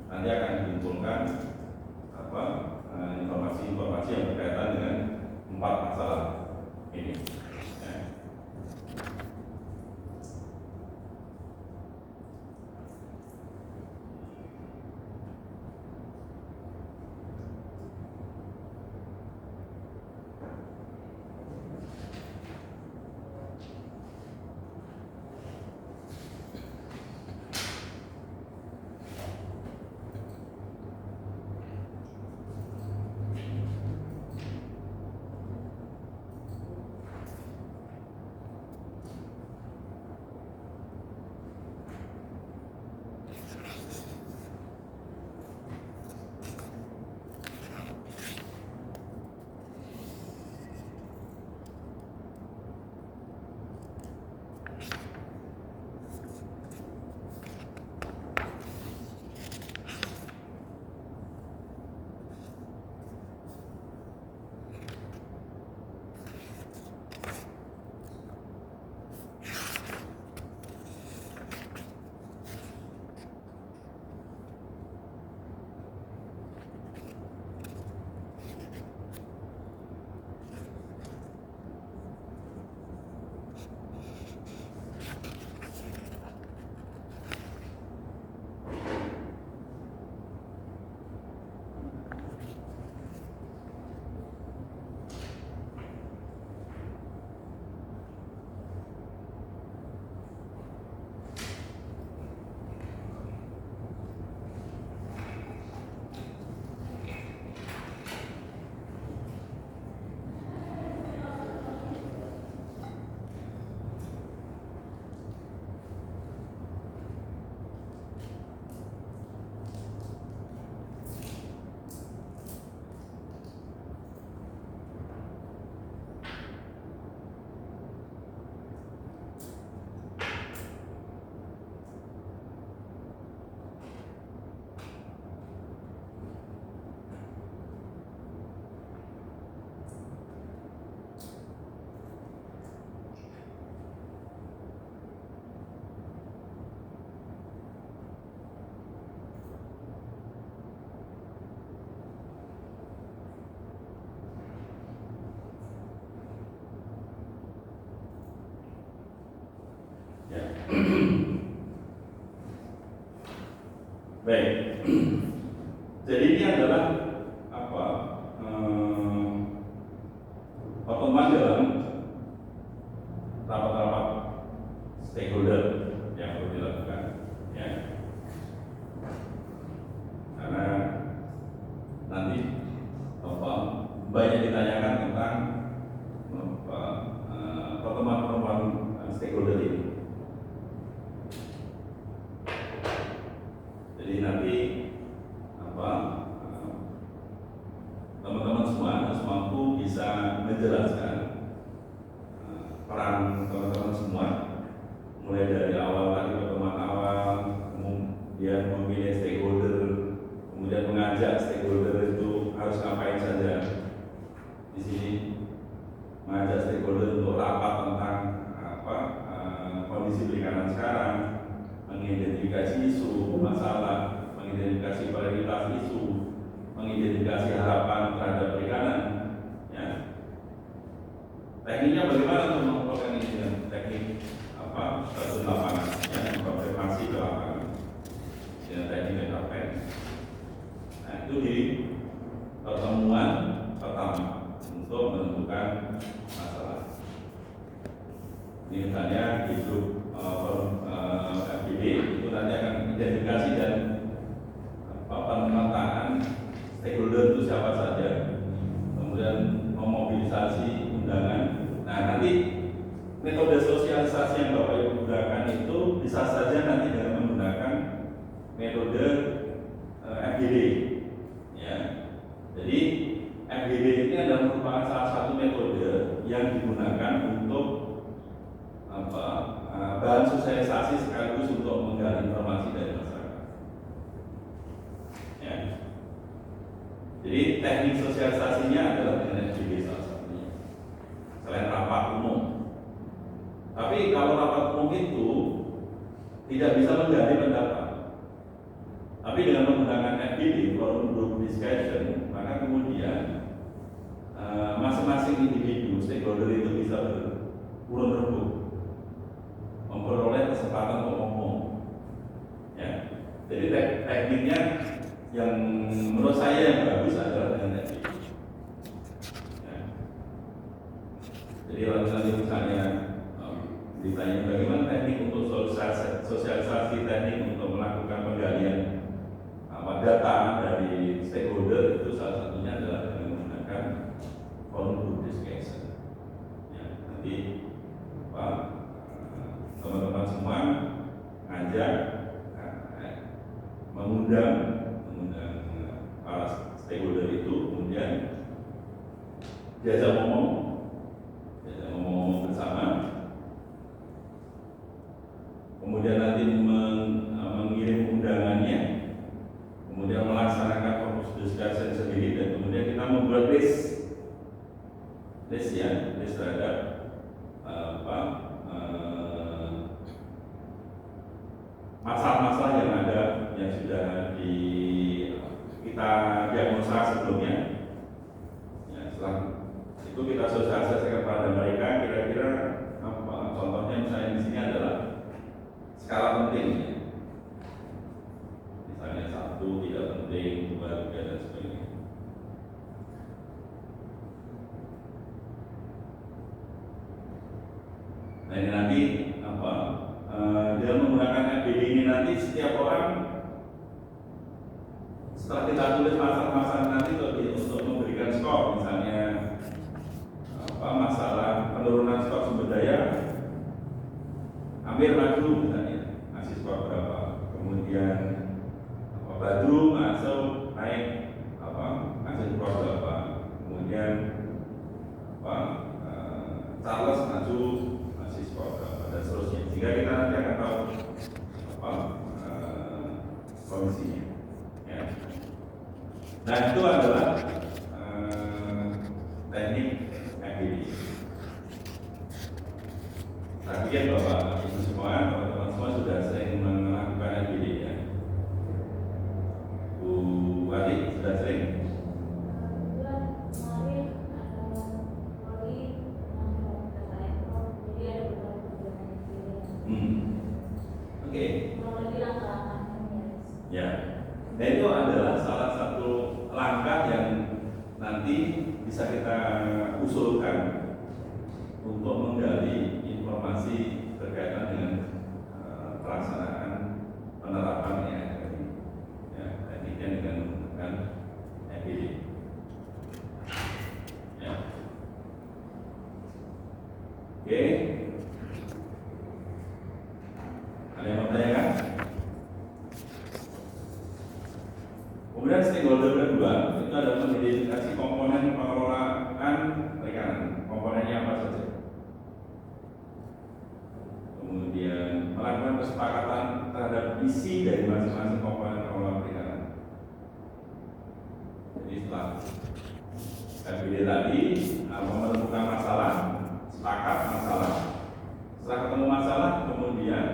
Nanti akan dikumpulkan informasi-informasi yang berkaitan dengan 4 masalah ini. Ya. Baik, jadi ini adalah pertemuan dalam rapat-rapat stakeholder yang perlu dilakukan, ya. Karena nanti banyak ditanyakan tentang pertemuan-pertemuan stakeholder ini. Jadi nanti teman-teman semua harus mampu bisa menjelaskan peran teman-teman semua, mulai dari awal tadi pertemuan awal, kemudian memilih stakeholder, kemudian mengajak stakeholder itu harus ngapain saja di sini, mengajak stakeholder untuk rapat tentang kondisi perikanan sekarang, mengidentifikasi isu, masalah, mengidentifikasi prioritas isu, mengidentifikasi harapan terhadap perikanan, ya. Tekniknya bagaimana untuk mengumpulkan ini dengan teknik terjun lapangan, ya, konfirmasi ke lapangan dengan teknik metaplan. Nah, itu di pertemuan pertama untuk menentukan masalah. Ini misalnya di grup FGD itu nanti akan identifikasi dan pemetaan stakeholder itu siapa saja, kemudian memobilisasi undangan. Nah, nanti metode sosialisasi yang Bapak Ibu gunakan itu bisa saja nanti dengan menggunakan metode FGD, ya. Jadi FGD ini adalah merupakan salah satu metode yang digunakan untuk bahan sosialisasi sekaligus untuk menggali informasi dari masyarakat. Ya. Jadi teknik sosialisasinya adalah dengan FGD salah satunya. Selain rapat umum. Tapi kalau rapat umum itu tidak bisa menggali pendapat. Tapi dengan menggunakan FGD, forum group discussion, maka kemudian masing-masing individu stakeholder itu bisa berurun rebuk, memperoleh kesempatan untuk ngomong. Ya. Jadi tekniknya yang menurut saya yang bagus adalah dengan FGD. Ya. Jadi nanti misalnya ditanya bagaimana teknik untuk sosialisasi, teknik untuk melakukan penggalian data dari stakeholder, itu salah satunya adalah dengan menggunakan forum group discussion. Ya, nanti teman-teman semua ngajak, mengundang para stakeholder itu, kemudian diajak ngomong bersama, kemudian nanti mengirim undangannya, kemudian melaksanakan fokus discussion sendiri, dan kemudian kita membuat list terhadap masalah-masalah yang ada yang sudah kita diagnosa sebelumnya. Ya, setelah itu kita sosialisasikan kepada mereka. Kira-kira contohnya misalnya di sini adalah skala penting. Misalnya 1 tidak penting, 2, 3, dan sebagainya. Nah ini nanti dengan menggunakan FGD ini nanti setiap orang setelah kita tulis masalah-masalah nanti untuk memberikan skor, misalnya masalah penurunan stok sumber daya, Amir maju misalnya ngasih skor berapa, kemudian Badru masuk naik ngasih skor berapa, kemudian Charles maju ngasih skor berapa, dan seterusnya, sehingga kita nanti akan tahu kondisinya. Ya. Nah itu adalah teknik FGD. Saya pikir Bapak Ibu semua, teman-teman semua sudah sering melakukan FGD ya. Bu Wati sudah sering. Oke. Ya. Nah itu adalah salah satu langkah yang nanti bisa kita usulkan untuk menggali informasi berkaitan dengan pelaksanaan penerapannya, ya, tekniknya dengan menggunakan FGD. Ya. Oke. Ada yang mau tanyakan? Kemudian stakeholder kedua itu adalah mengidentifikasi komponen pengelolaan perikanan. Komponennya apa saja? Kemudian melakukan kesepakatan terhadap isi dari masing-masing komponen pengelolaan perikanan. Jadi setelah FGD tadi menemukan masalah, sepakat masalah. Setelah ketemu masalah, kemudian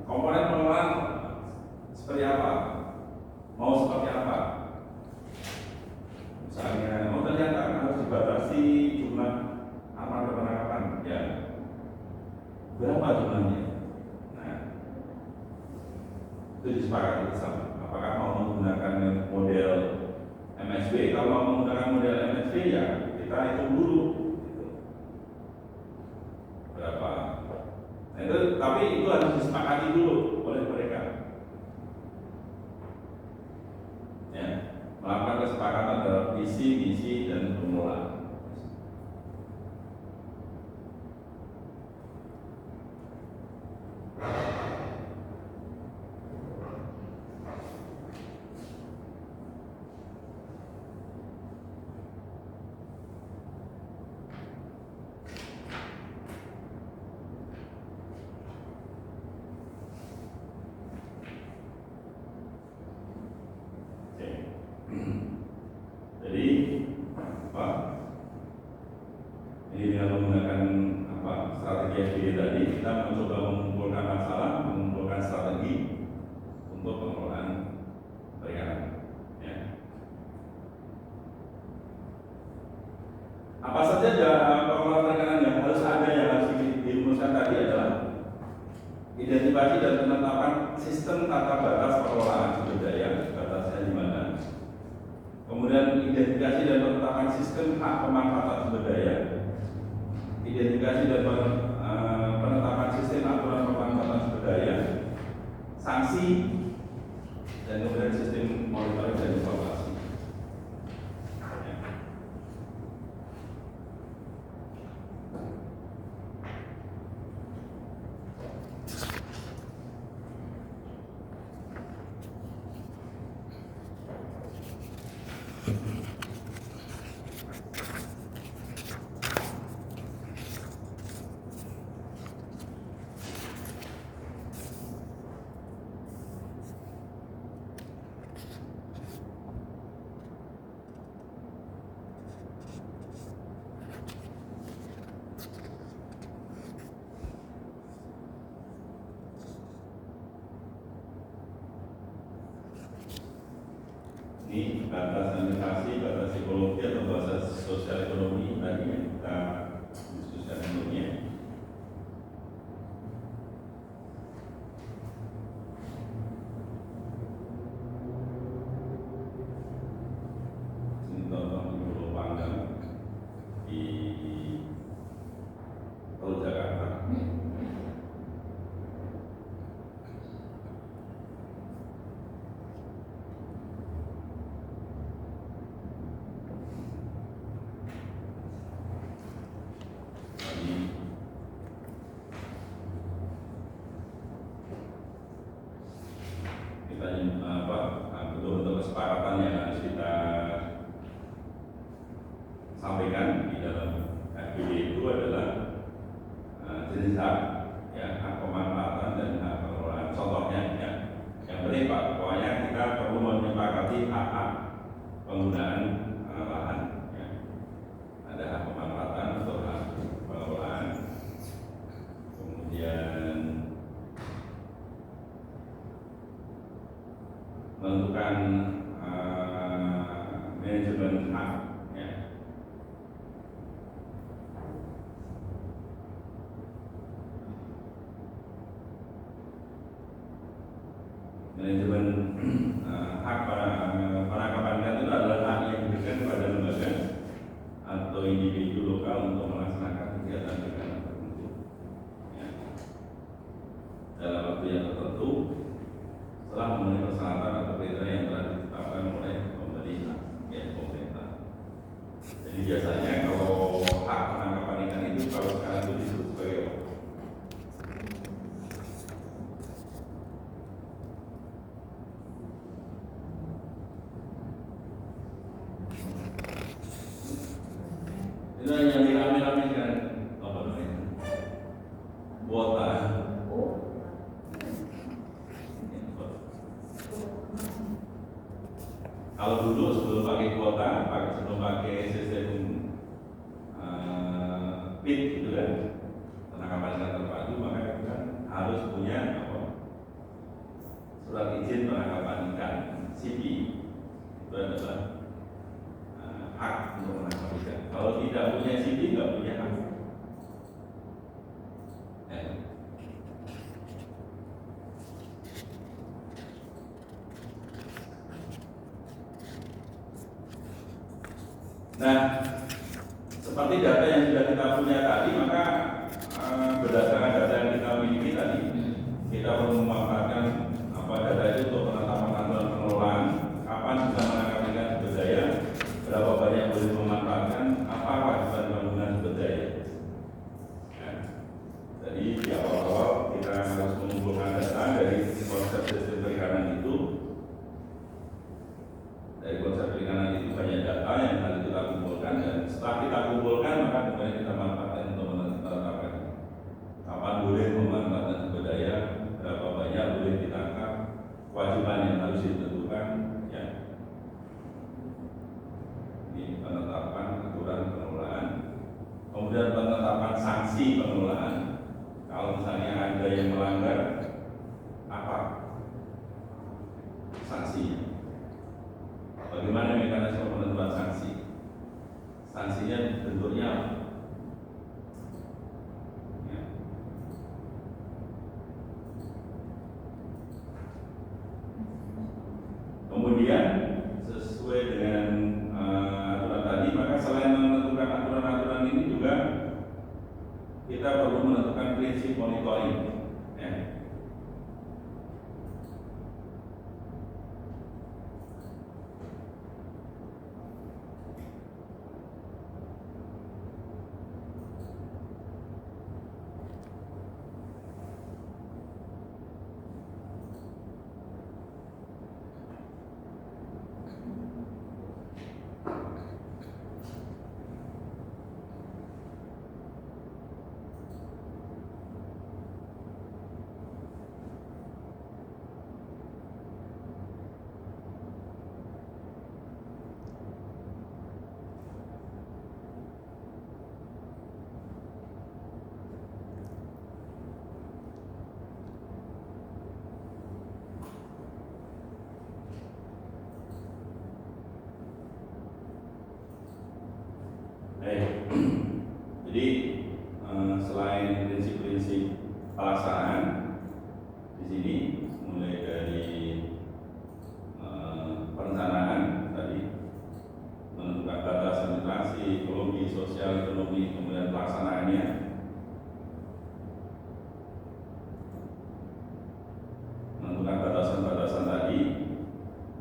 komponen pengelolaan seperti apa? Mau seperti apa? Misalnya, ternyata harus dibatasi jumlah armada penangkapan, ya. Berapa jumlahnya? Nah, itu disepakati bersama. Apakah mau menggunakan model MSB? Kalau mau menggunakan model MSB, ya kita hitung dulu. Berapa? Nah, tapi itu harus disepakati dulu oleh mereka. Ya, melakukan kesepakatan dalam visi, misi, dan pengelolaan. Ini dengan menggunakan strategi SBY tadi, kita mencoba mengumpulkan masalah, mengumpulkan strategi untuk pengelolaan perikanan. Ya. Apa saja pengelolaan perikanan yang harus ada, yang harus dirumuskan tadi adalah identifikasi dan penetapan sistem tata batas pengelolaan sumber daya, batasnya di mana. Kemudian identifikasi dan penetapan sistem hak pemanfaatan sumber daya, identifikasi dan penetapan sistem aturan pemanfaatan sumber daya, sanksi, dan kemudian sistem monitoring dan evaluasi. Ya. Ini batas administrasi, batas psikologi atau batas sosial ekonomi tadi yang kita diskusikan sebelumnya. Ini contoh di Pulau Panggang di Teluk Jakarta. Bentuk-bentuk kesepakatan yang harus kita sampaikan di dalam FBY itu adalah jenis hak, ya, hak pemanfaatan dan hak pengelolaan. Contohnya, ya, yang penting Pak, pokoknya kita perlu menyepakati hak-hak penggunaan lahan. Ya. Ada hak pemanfaatan atau hak pengelolaan. Kemudian menentukan manajemen hak, ya. Manajemen hak penangkapan ikan itu adalah hak yang diberikan kepada lembaga atau individu lokal untuk melaksanakan kegiatan perikanan tertentu, ya, dalam waktu yang tertentu setelah memenuhi persyaratan atau kriteria yang telah ditetapkan oleh pemerintah. Jadi biasanya kalau hak penangkapan ikan itu kalau sekarang itu disebut sebagai apa? Itu yang dirame-rame kan apa namanya? Kuota. Kalau dulu sebelum pakai kuota, sebelum pakai sistem PIT gitu kan, penangkapan ikan terpadu, maka kita kan harus punya surat izin penangkapan ikan CP. Itu adalah hak untuk menangkap ikan. Kalau tidak punya CP, nggak punya hak. Ya. Nah, seperti data yang sudah kita punya tadi, maka berdasarkan data yang kita miliki tadi, kita perlu memanfaatkan data itu untuk penetapan aturan pengelolaan, kapan bisa menangkap ikan sumber daya, berapa banyak boleh memanfaatkan, apa kewajiban penggunaan sumber daya. Ya. Jadi di awal-awal kita harus mengumpulkan data dari konsep sistem perikanan itu. Dari konsep perikanan itu banyak data yang harus kita kumpulkan, dan setelah kita kumpulkan maka kemudian kita manfaatkan untuk menetapkan kapan boleh memanfaatkan sumber daya, berapa banyak boleh ditangkap, kewajiban yang harus ditentukan, ya. Ini penetapan aturan pengelolaan. Kemudian kemudian penetapan sanksi pengelolaan. Kalau misalnya ada yang melanggar, apa sanksinya? Bagaimana mekanisme penentuan sanksi? Sanksinya bentuknya apa? Ya. Kemudian sesuai dengan aturan tadi, maka selain menentukan aturan-aturan ini juga kita perlu menentukan prinsip monitoring. Ya. Jadi selain prinsip-prinsip pelaksanaan di sini, mulai dari perencanaan tadi, menentukan batas administrasi, ekologi, sosial, ekonomi, kemudian pelaksanaannya, menentukan batasan-batasan tadi,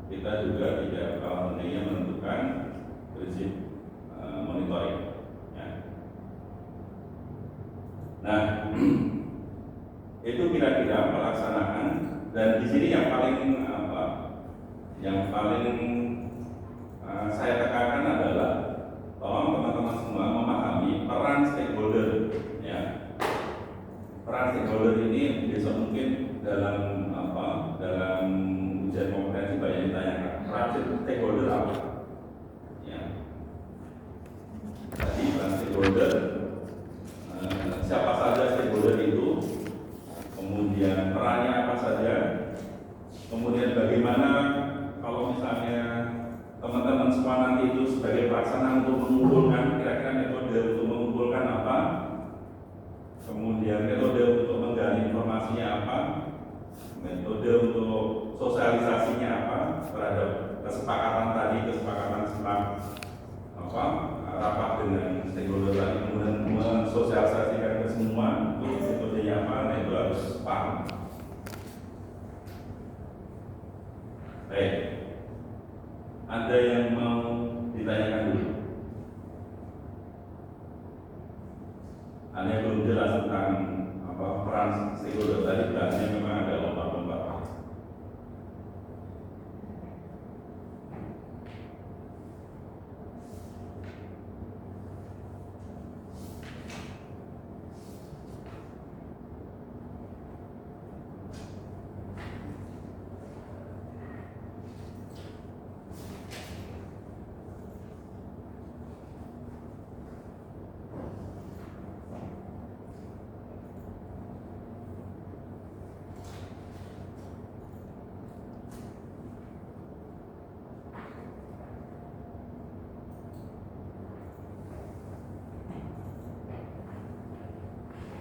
kita juga tidak kalah pentingnya menentukan prinsip monitoring. Nah, itu kira-kira pelaksanaan, dan di sini yang paling saya tekankan adalah tolong teman-teman semua memahami peran stakeholder. Ya, peran stakeholder ini besok mungkin dalam ujian kompetensi banyak ditanyakan. Peran stakeholder apa? Ya, tadi peran stakeholder. Siapa saja stakeholder itu, kemudian perannya apa saja, kemudian bagaimana kalau misalnya teman-teman semua nanti itu sebagai pelaksana untuk mengumpulkan, kira-kira metode untuk mengumpulkan apa, kemudian metode untuk menggali informasinya apa, metode untuk sosialisasinya apa terhadap kesepakatan tadi, kesepakatan rapat dengan stakeholder tadi, kemudian mensosialisasikan ke semua untuk metodenya apa, nah itu harus paham. Baik, ada yang mau ditanyakan dulu? Ada yang belum jelas tentang peran stakeholder tadi? Berarti memang ada lompat-lompat.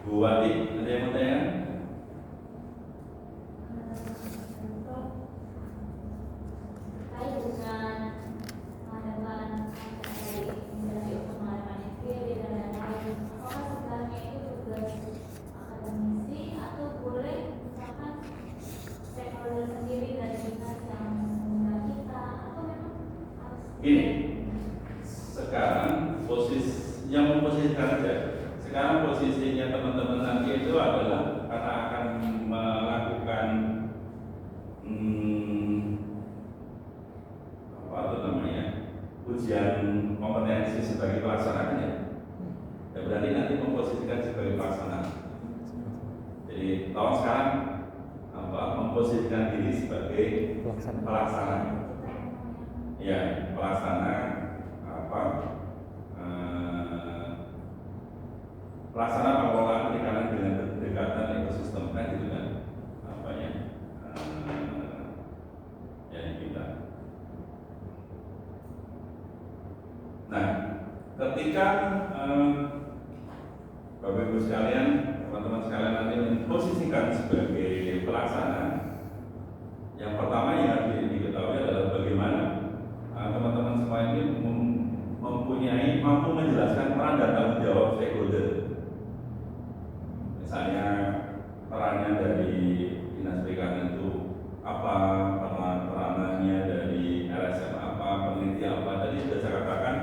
Bu Wati, ada yang mau tanya? Ini sekarang posisi yang memposisikan saja. Sekarang posisinya teman-teman nanti itu adalah karena akan melakukan ujian kompetensi sebagai pelaksananya. Ya berarti nanti memposisikan sebagai pelaksana. Jadi tahun sekarang memposisikan diri sebagai pelaksana. Ya, pelaksana pelaksana pengelolaan perikanan dengan pendekatan ekosistem kan gitu kan yang kita. Nah, ketika Bapak Ibu sekalian, teman-teman sekalian nanti memposisikan sebagai pelaksana, yang pertama yang harus diketahui adalah bagaimana teman-teman semua ini mampu menjelaskan peran dan tanggung jawab stakeholder. Misalnya perannya dari Dinas Perikanan itu apa, peranannya dari LSM apa, peneliti apa. Tadi sudah saya katakan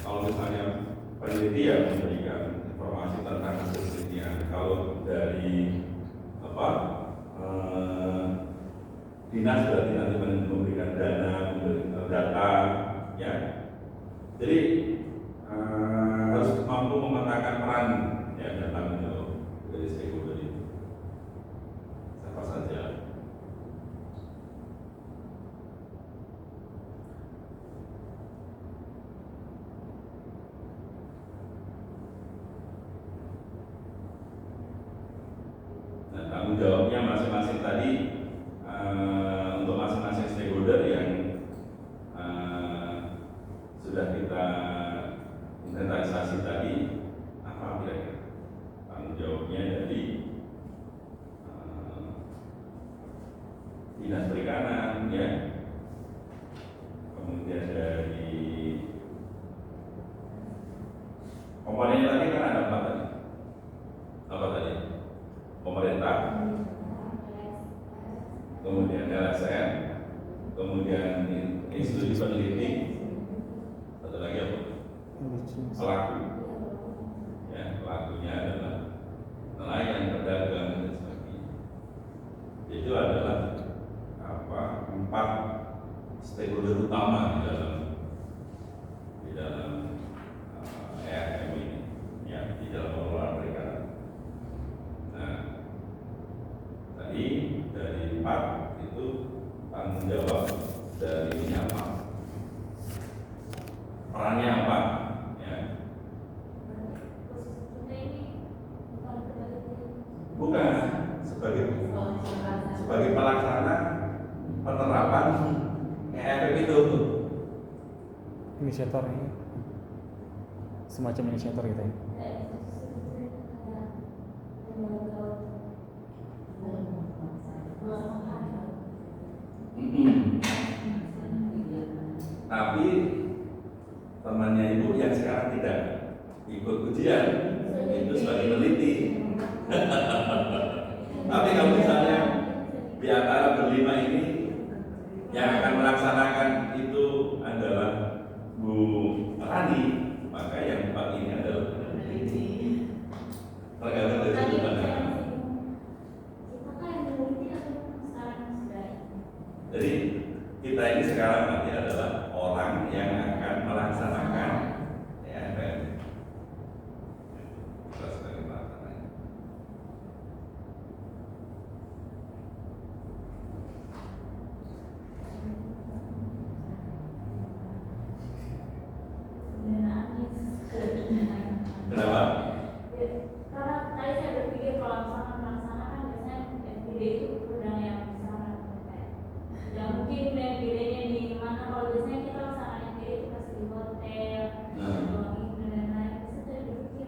kalau misalnya peneliti yang memberikan informasi tentang hasil penelitian, kalau dari dinas berarti nanti memberikan dana, memberikan data, ya. Jadi harus mampu memetakan peran ya dan tanggung jawab dari stakeholder itu. Siapa saja. Nah, tanggung jawabnya masing-masing tadi untuk masing-masing stakeholder yang sudah kita inventarisasi tadi, apa kira-kira tanggung jawabnya dari Dinas Perikanan, ya, kemudian dari komponennya tadi kan ada apa tadi? Apa tadi? Pemerintah, kemudian LSM, kemudian institusi peneliti, satu lagi apa? Pelaku. Ya, pelakunya adalah nelayan, pedagang dan sebagainya. Itu adalah empat stakeholder utama di dalam EFM ini, ya, di dalam pengelolaan perikanan. Nah, tadi dari empat itu tanggung jawab dari ini apa? Perannya apa? Ya. Bukan sebagai pelaksana penerapan EFM itu. Inisiator ini, semacam inisiator gitu ya. Tapi temannya ibu yang sekarang tidak ikut ujian itu sebagai peneliti. Tapi kalau misalnya di antara berlima ini yang akan melaksanakan itu adalah Bu Rani, maka yang empat ini adalah peneliti. Tergantung dari sudut pandang. Jadi kita ini sekarang nanti adalah orang yang akan melaksanakan EFM. Kita sebagai pelaksananya. Kenapa? Karena tadi saya berpikir kalau misalkan pelaksana kan biasanya FGD itu udah yang besar. Ya mungkin bedanya di mana kalau biasanya kita laksanakan FGD itu pasti di hotel, dan lain-lain. Bisa saya berpikir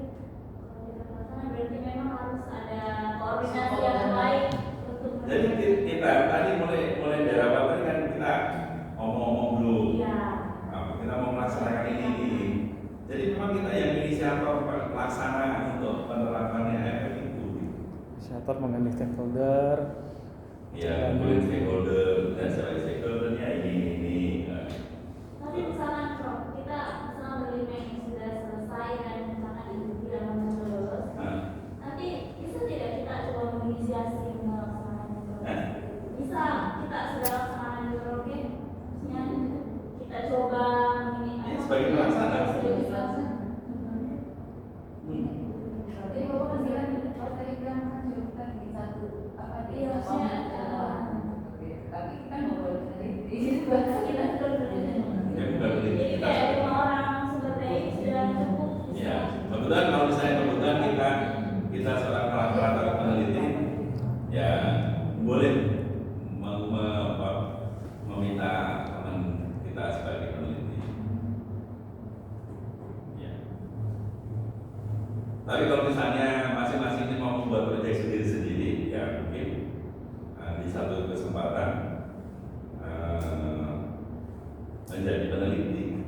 kalau kita pelaksana berarti memang harus ada koordinasi yang baik untuk. Jadi kita tadi mulai dari awal tadi kan kita ngomong-ngomong dulu. Iya. Kita mau melaksanakan ini. Jadi memang kita yang inisiator pelaksana untuk penerapannya EFM itu. Inisiator mengenai stakeholder. Ya, kemudian stakeholder dan sebagai stakeholdernya ini. Tapi misalnya Prof, kita misalnya berlima ini sudah selesai dan misalkan itu tidak lulus, nanti bisa tidak kita coba menginisiasi melaksanakan itu? Bisa kita sudah laksanakan itu, oke? Maksudnya kita coba ini sebagai pelaksana. Jadi bapak kan bilang kalau tadi bilang kan juga di satu apa dia tapi kita nggak boleh meneliti. Kita sudah meneliti. Jadi kayak 5 orang sumber daya sudah cukup. Ya, kebetulan kalau misalnya kita misalnya masing-masing ini mau membuat proyek sendiri-sendiri, ya mungkin di satu kesempatan menjadi peneliti.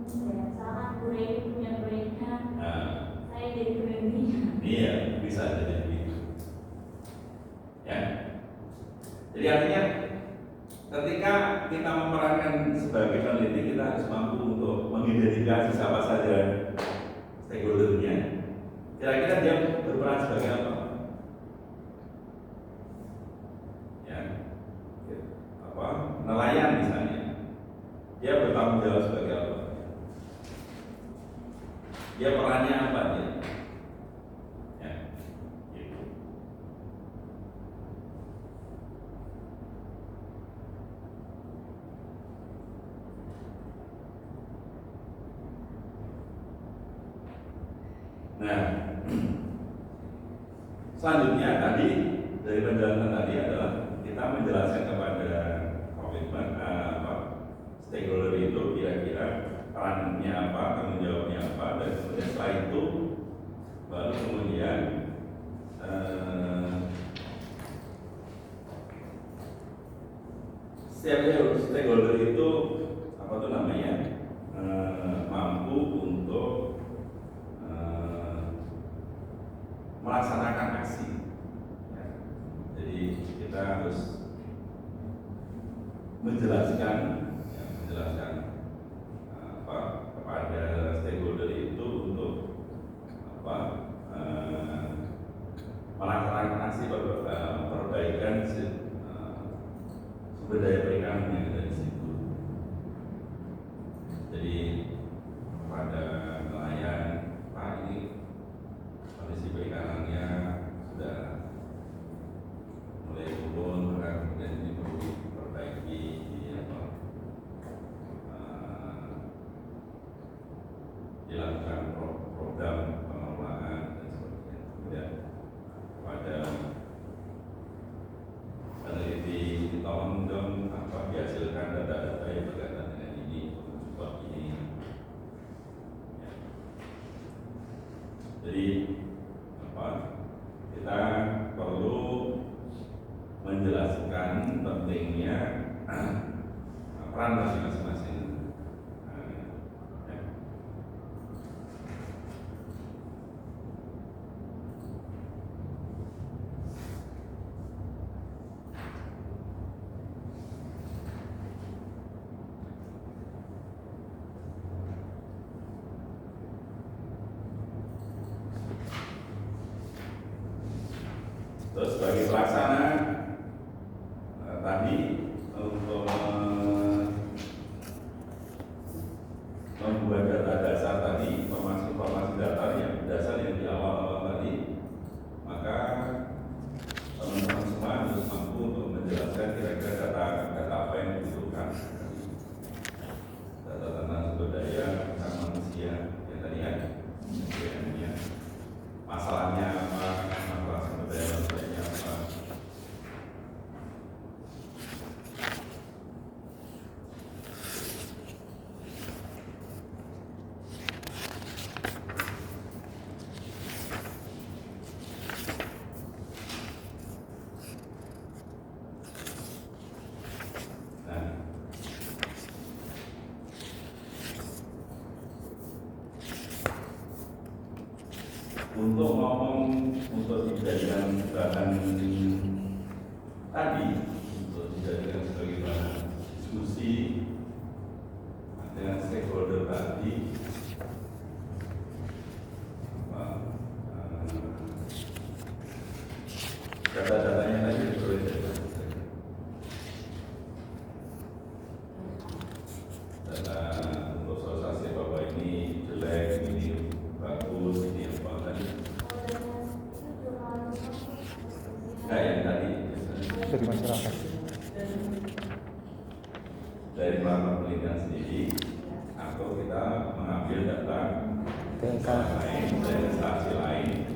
Ya, sama Bu Reni punya proyeknya, Nah, saya jadi penelitinya. iya, bisa jadi begitu. Ya. Jadi artinya ketika kita memerankan sebagai peneliti, kita harus mampu untuk mengidentifikasi siapa saja stakeholder-nya. Kira-kira dia berperan sebagai apa? Ya, apa? Nelayan misalnya, dia bertanggung jawab sebagai apa? Dia perannya apa dia? Ya, gitu. Nah, selanjutnya tadi dari penjelasan tadi adalah kita menjelaskan kepada komitmen stakeholder itu kira-kira perannya apa, tanggung jawabnya apa, dan kemudian setelah itu baru kemudian setiap stakeholder itu apa tuh namanya mampu untuk melaksanakan aksi. Ya. Jadi kita harus menjelaskan kepada stakeholder itu untuk melaksanakan aksi perbaikan sumber daya perikanan yang ada di situ. Jadi pada nelayan, Pak, ini kondisi perikanannya sudah mulai turun, maka kemudian ini perlu diperbaiki, dilakukan program pengelolaan dan sebagainya. Kemudian pada peneliti tolong dong dihasilkan data-data yang berkaitan dengan ini untuk sebab ini. Ya. Jadi kita perlu menjelaskan pentingnya peran masing-masing. Terus sebagai pelaksana tadi untuk membuat data dasar tadi, informasi data yang dasar yang di awal-awal tadi, maka teman-teman semua harus mampu untuk menjelaskan kira-kira data apa yang dibutuhkan. Data tentang sumber daya, tentang manusia, yang tadi ya, masalahnya apa, masalah sumber daya manusianya apa. Untuk ngomong untuk dijadikan bahan tadi, untuk dijadikan sebagai bahan diskusi dengan stakeholder tadi, data-datanya tadi boleh data untuk sosialisasi bahwa ini jelek, ini bagus, ini apa tadi? Yang tadi dari masyarakat, dari pelaku penelitian sendiri, atau kita mengambil data lain dari instansi lain,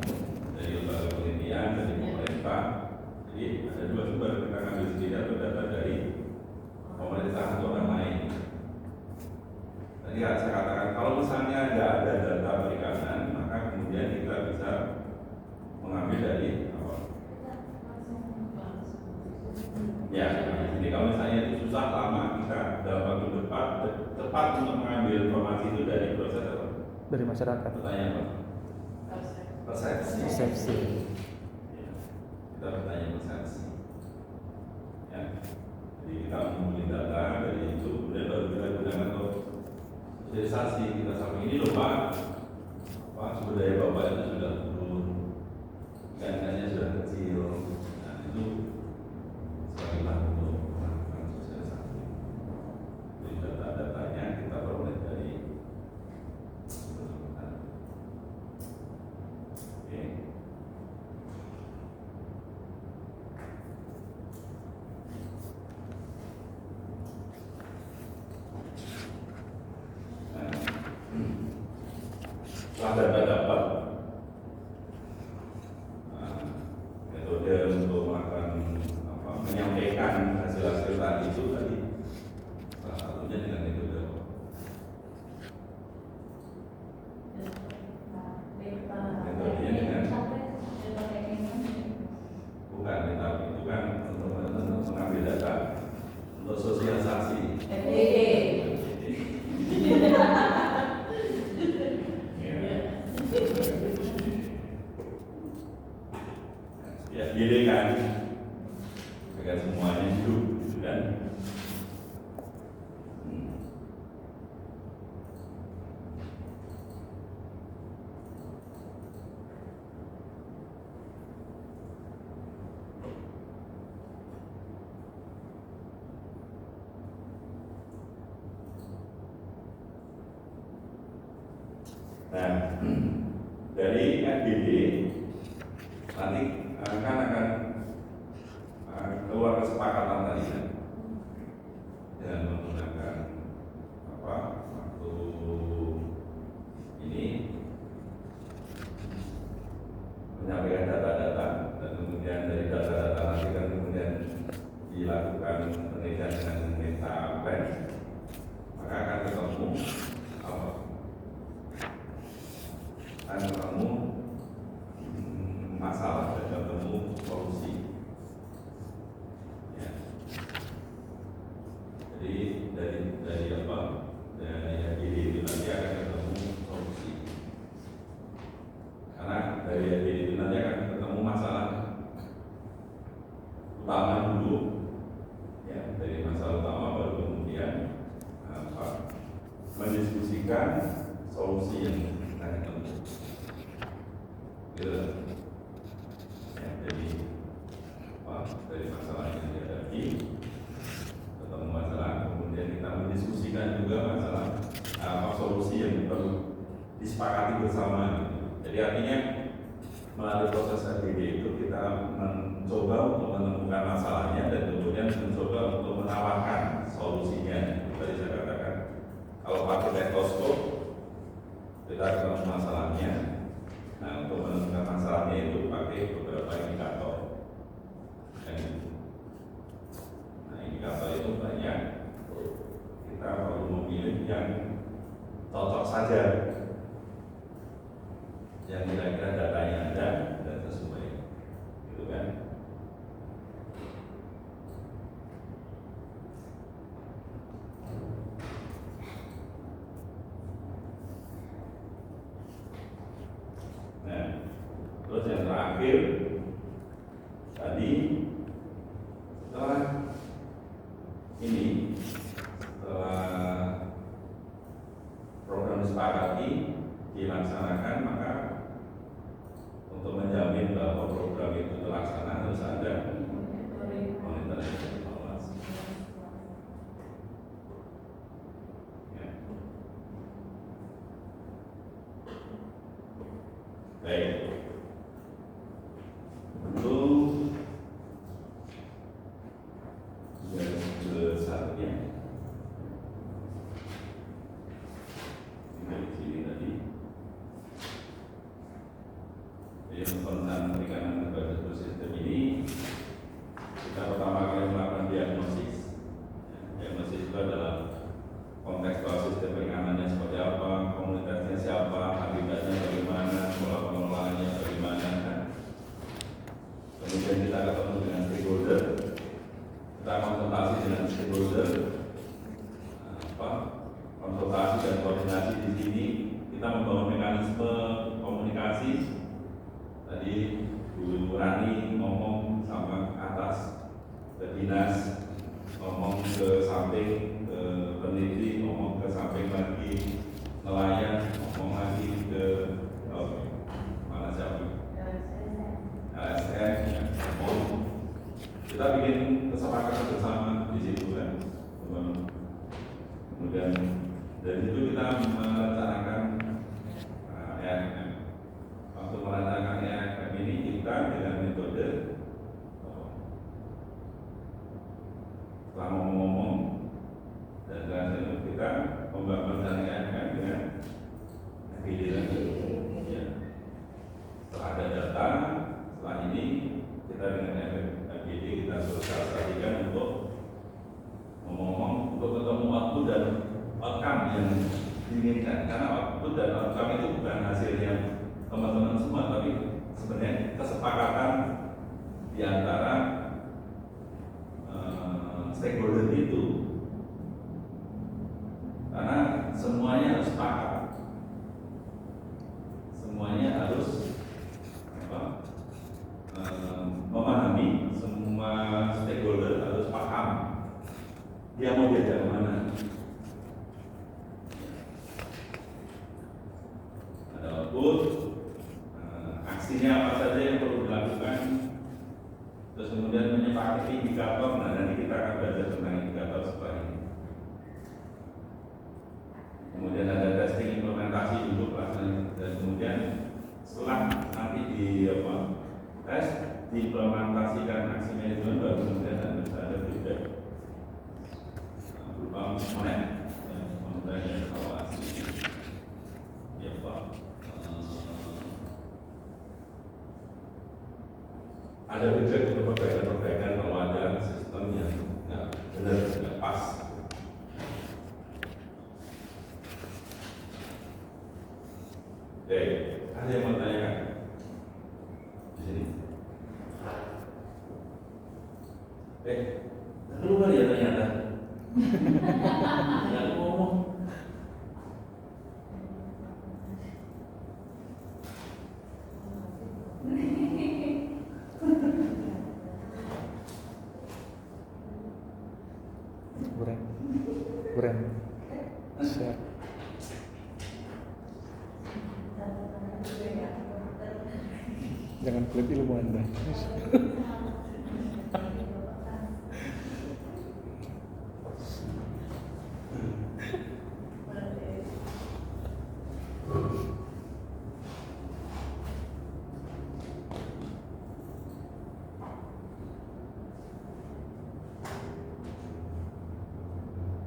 dari lembaga penelitian, dari pemerintah. Jadi ada dua sumber, kita ambil sendiri atau data dari pemerintah atau orang lain. Tadi saya katakan kalau misalnya nggak ada data perikanan, maka kemudian kita bisa mengambil dari apa? Ya, jadi kalau misalnya itu susah lama, kita dalam waktu tepat untuk mengambil informasi itu dari proses apa? Dari masyarakat. Pertanyaan apa? Persepsi. Persepsi. Ya, kita bertanya persepsi. Ya, jadi kita mengumpulkan data dari itu, kemudian baru kita gunakan untuk sosialisasi. Kita sampai ini loh Pak, sumber daya Bapak itu sudah turun, ikan-ikannya sudah kecil. Nah itu sebagai bahan untuk melakukan sosialisasi. Jadi data-datanya kita peroleh dari bersangkutan. Oke. Setelah data dapat, metode untuk melakukan menyampaikan hasil-hasil tadi itu tadi salah satunya dengan metode metodenya dengan bukan metode itu kan untuk mengambil data untuk sosialisasi. Ya, gini kan, agar semuanya hidup, gitu kan? Nah, dari FBD nanti akan keluar kesepakatan tadi kan, dengan menggunakan waktu ini menyampaikan data-data, dan kemudian dari data-data nanti kan kemudian dilakukan penelitian dengan meta plan, maka akan ketemu masalah dan ketemu solusi. Ya. Jadi dari apa? Dari diri itu nanti akan ketemu solusi. Karena dari diri itu nanti akan ketemu masalah utama dulu. Ya, dari masalah utama baru kemudian mendiskusikan solusi yang akan ketemu. Gitu. Ya, jadi dari masalah yang dihadapi ketemu masalah, kemudian kita mendiskusikan juga masalah solusi yang perlu disepakati bersama. Gitu. Jadi artinya melalui proses RBD itu kita mencoba untuk menemukan masalahnya dan kemudian mencoba untuk menawarkan solusinya. Tadi saya katakan kalau pakai stetoskop kita ketemu masalahnya. Nah, untuk menemukan masalahnya itu pakai beberapa indikator. Nah, indikator itu banyak. Kita perlu memilih yang cocok saja, yang kira-kira datanya ada dan sesuai, gitu kan? Nah, terus yang terakhir tadi setelah program disepakati dilaksanakan, maka untuk menjamin bahwa program itu terlaksana harus ada monitoring dan evaluasi. Ya. Baik. Untuk besarnya dari sini tadi, tentang perikanan berbasis ekosistem ini, kita pertama kali melakukan diagnosis. Diagnosis itu adalah kontekstual sistem perikanannya seperti apa, komunitasnya siapa, habitatnya bagaimana, pola pengelolaannya bagaimana, kan? kita ketemu dengan stakeholder, kita konsultasi dengan stakeholder, konsultasi dan koordinasi di sini. Kita membangun mekanisme komunikasi. Tadi Bu Rani ngomong sama atas ke dinas, ngomong ke samping ke peneliti, ngomong ke samping lagi nelayan, ngomong lagi ke mana siapa? LSM, ya. Kita bikin kesepakatan bersama di situ kan. Kemudian dari situ kita merencanakan ERM. Waktu merencanakan ERM ini kita dengan metode setelah ngomong dan dengan kita membangun ERM dengan FGD lagi. Ya. Setelah ada data, setelah ini kita dengan FGD kita sosialisasikan untuk ngomong untuk ketemu waktu dan outcome yang diinginkan. Karena output dan outcome itu bukan hasil yang teman-teman semua, tapi sebenarnya kesepakatan di antara stakeholder itu. Karena semuanya harus sepakat, semuanya harus memahami, semua stakeholder harus paham dia mau diajak kemana. Ada output, aksinya apa saja yang perlu dilakukan, terus kemudian menyepakati indikator. Nah, nanti kita akan belajar tentang indikator setelah ini. Kemudian ada testing implementasi untuk pelaksanaan, dan kemudian setelah nanti tes diimplementasikan aksi manajemen, baru kemudian ada feedback berupa monet, kemudian evaluasi. Ya Pak, ada feedback untuk perbaikan kalau ada sistem yang nggak benar, nggak pas. Oke, ada yang mau tanyakan di sini? Keluar ya ternyata. Nggak ngomong. Buren. Share. Jangan pelit ilmu Anda.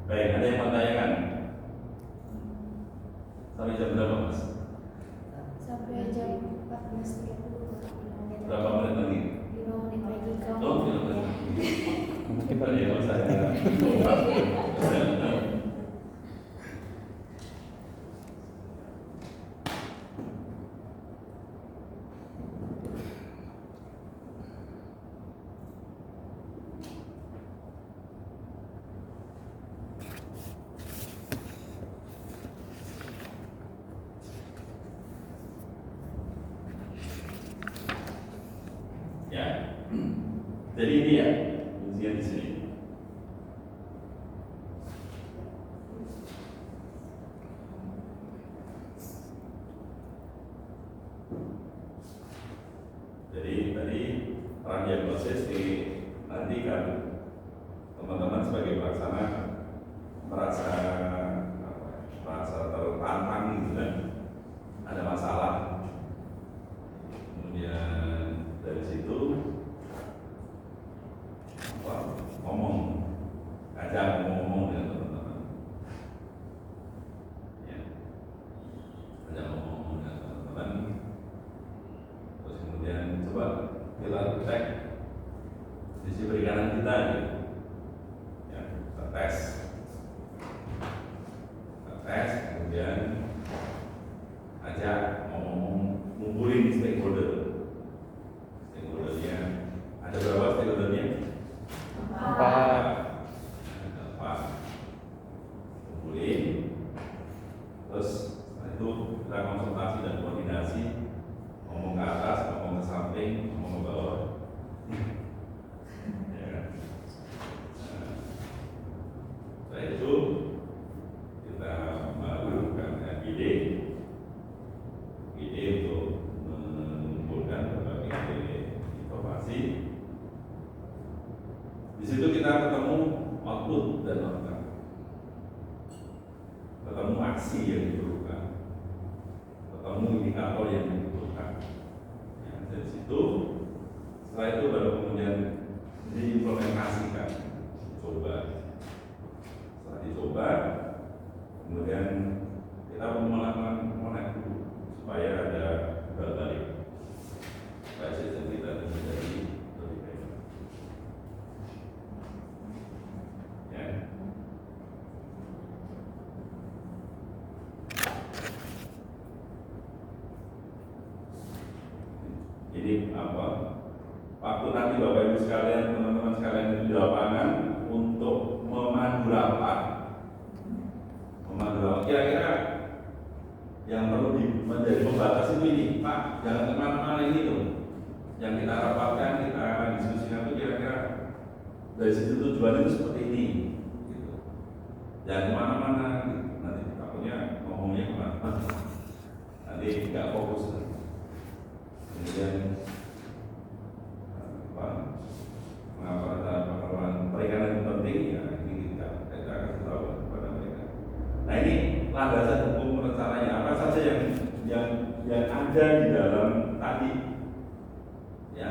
Baik, ada yang mau tanyakan? Sampai jam berapa, Mas? Sampai jam 14.30. Berapa menit lagi? 5 menit lagi kau. Oh, 5 menit lagi. Mungkin Tadi yang saya ya. Jadi ini ya, ujian di sini. Jadi tadi peran diagnosis nantikan teman-teman sebagai pelaksana merasa tertantang gitu kan, ada masalah. Kemudian dari situ ngomong dengan teman-teman, ya, ngomong dengan teman-teman. Terus kemudian coba kita cek sisi perikanan kita, ya, kita tes, kemudian ajak ngomong, ngumpulin stakeholdernya. Ada Setelah itu baru kemudian diimplementasikan, coba. Setelah dicoba, kemudian kita perlu melakukan connect dulu supaya ada balik supaya sistem kita menjadi lebih baik. Ya. Jadi apa? Waktu nanti Bapak Ibu sekalian, teman-teman sekalian di lapangan untuk memandu rapat, kira-kira yang perlu menjadi pembatas itu ini, Pak, jangan kemana-mana ini tuh. Yang kita rapatkan, kita akan diskusikan itu kira-kira dari situ tujuan itu seperti ini. Gitu. Jangan kemana-mana, nanti takutnya ngomongnya kemana-mana, nanti nggak fokus. Kemudian pengalaman perikanan yang penting ya ini kita akan tahu kepada mereka. Nah ini landasan hukum rencananya apa saja yang ada di dalam tadi ya,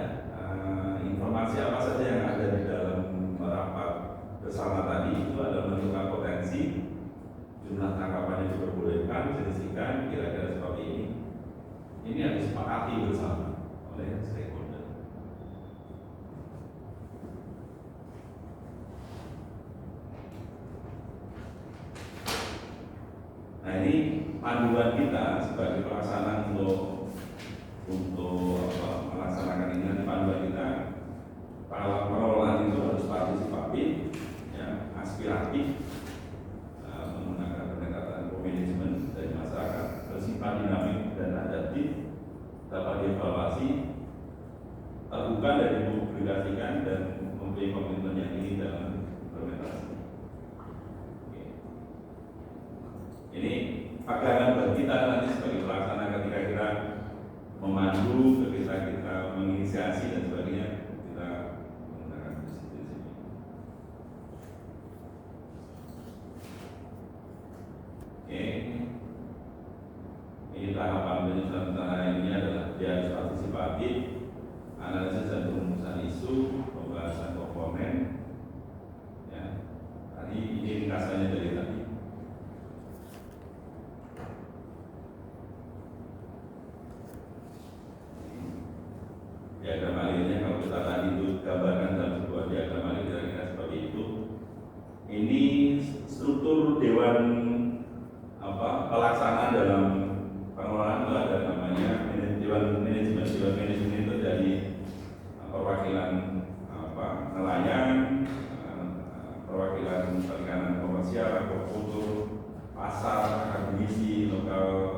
informasi apa saja yang ada di dalam rapat bersama tadi itu adalah menentukan potensi, jumlah tangkapan yang diperbolehkan, jenis-jenis kira-kira seperti ini. Ini harus disepakati bersama oleh stakeholder. Nah ini panduan kita sebagai pelaksana untuk melaksanakan ini. Nanti panduan kita pengelolaan itu harus partisipatif, ya, aspiratif, menggunakan pendekatan manajemen dari masyarakat, bersifat dinamik dan adaptif, dapat dievaluasi, terbuka dan dipublikasikan dan mempunyai komitmen yang tinggi dalam implementasi. Ini pegangan bagi kita nanti sebagai pelaksana ketika kita memandu, ketika kita menginisiasi dan sebagainya, kita menggunakan prinsip-prinsip ini. Oke. Ini tahapan penyusunan rencana ini adalah dia harus partisipatif, analisis dan perumusan isu, pembahasan komponen. Ya, tadi ini ringkasannya dari tadi. Diagram alirnya kalau kita tadi itu gambarkan dalam sebuah diagram alir kira-kira seperti itu. Ini struktur dewan pelaksana dalam pengelolaan itu ada namanya dewan manajemen. Dewan manajemen itu dari perwakilan nelayan, perwakilan perikanan komersial, aquacultur, pasar, akademisi, lokal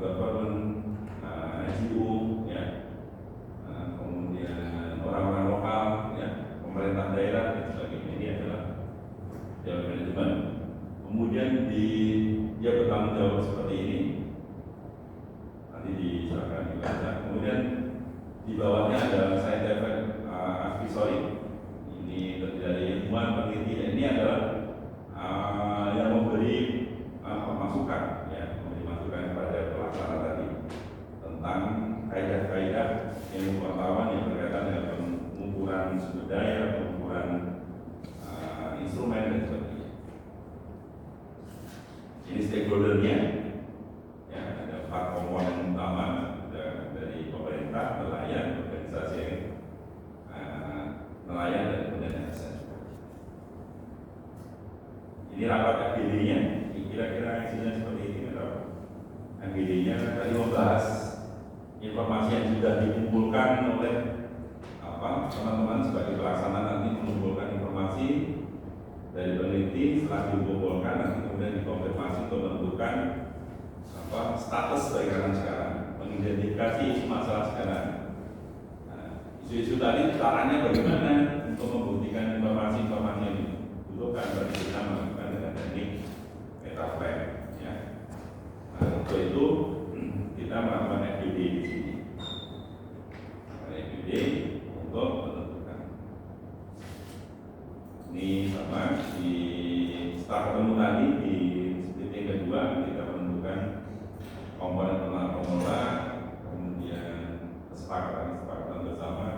government, NGO, ya, kemudian orang-orang lokal, ya, pemerintah daerah dan sebagainya. Ini adalah dewan manajemen. Kemudian dia bertanggung jawab seperti ini. Nanti diserahkan dibaca. Kemudian di bawahnya ada scientific advisory. Ini terdiri dari ilmuwan peneliti. Ini adalah yang memberi masukan, ya, memberi masukan kepada pelaksana tadi tentang kaidah-kaidah ilmu pengetahuan yang berkaitan dengan pengukuran sumber daya, pengukuran instrumen dan sebagainya. Ini stakeholdernya, ya, ada 4 komponen utama, dari pemerintah, nelayan, organisasi nelayan dan kemudian ASN. Ini rapat FGD-nya, kira-kira isinya seperti ini. FGD-nya tadi membahas informasi yang sudah dikumpulkan oleh teman-teman sebagai pelaksana, nanti mengumpulkan informasi dari peneliti. Setelah dikumpulkan nanti kemudian dikonfirmasi untuk menentukan status perikanan sekarang, mengidentifikasi isu masalah sekarang. Isu-isu tadi caranya bagaimana untuk membuktikan informasi-informasi yang dibutuhkan. Berarti kita melakukan dengan teknik metaflag, ya. Untuk itu kita melakukan FGD di sini. FGD untuk menentukan. Ini sama di setelah ketemu tadi di splitting kedua kita menentukan komponen pengelola, kemudian kesepakatan bersama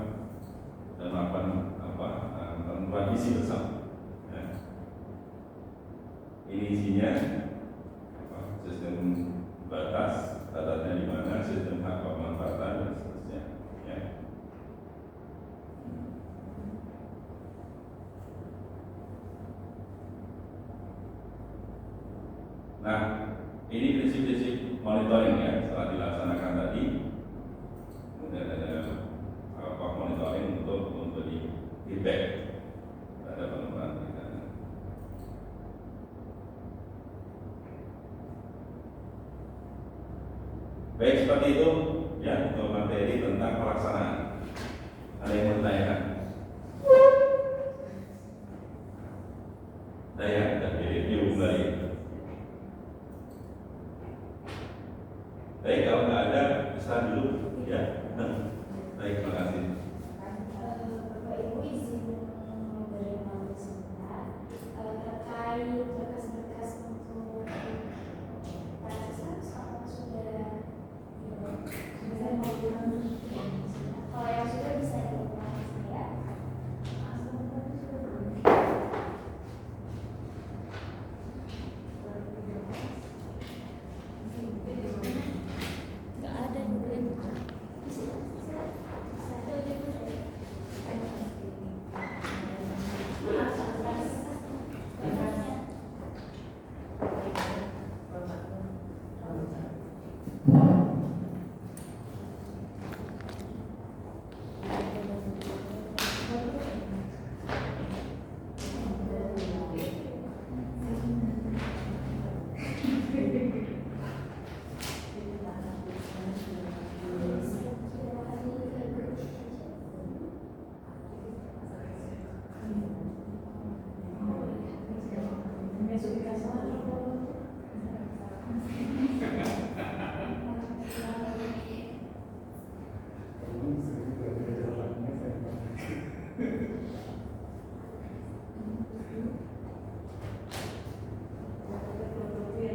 visi bersama. Ya. Ini isinya sistem batas, batasnya di mana, sistem hak pemanfaatan dan seterusnya. Ya. Nah, ini prinsip-prinsip monitoring ya setelah dilaksanakan tadi. Kemudian ada monitoring untuk di feedback pada pengembangan kita. Baik, seperti itu ya untuk materi tentang pelaksanaan. Ada yang mau ditanyakan? Saya dan review kembali. Baik, kalau nggak ada bisa dulu ya. Baik, terima kasih. Bapak Ibu izin memberi malu sebentar terkait berkas-berkas untuk proses apa sudah kalau yang sudah bisa diulangi ya. Nggak ada mungkin.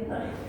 Baik.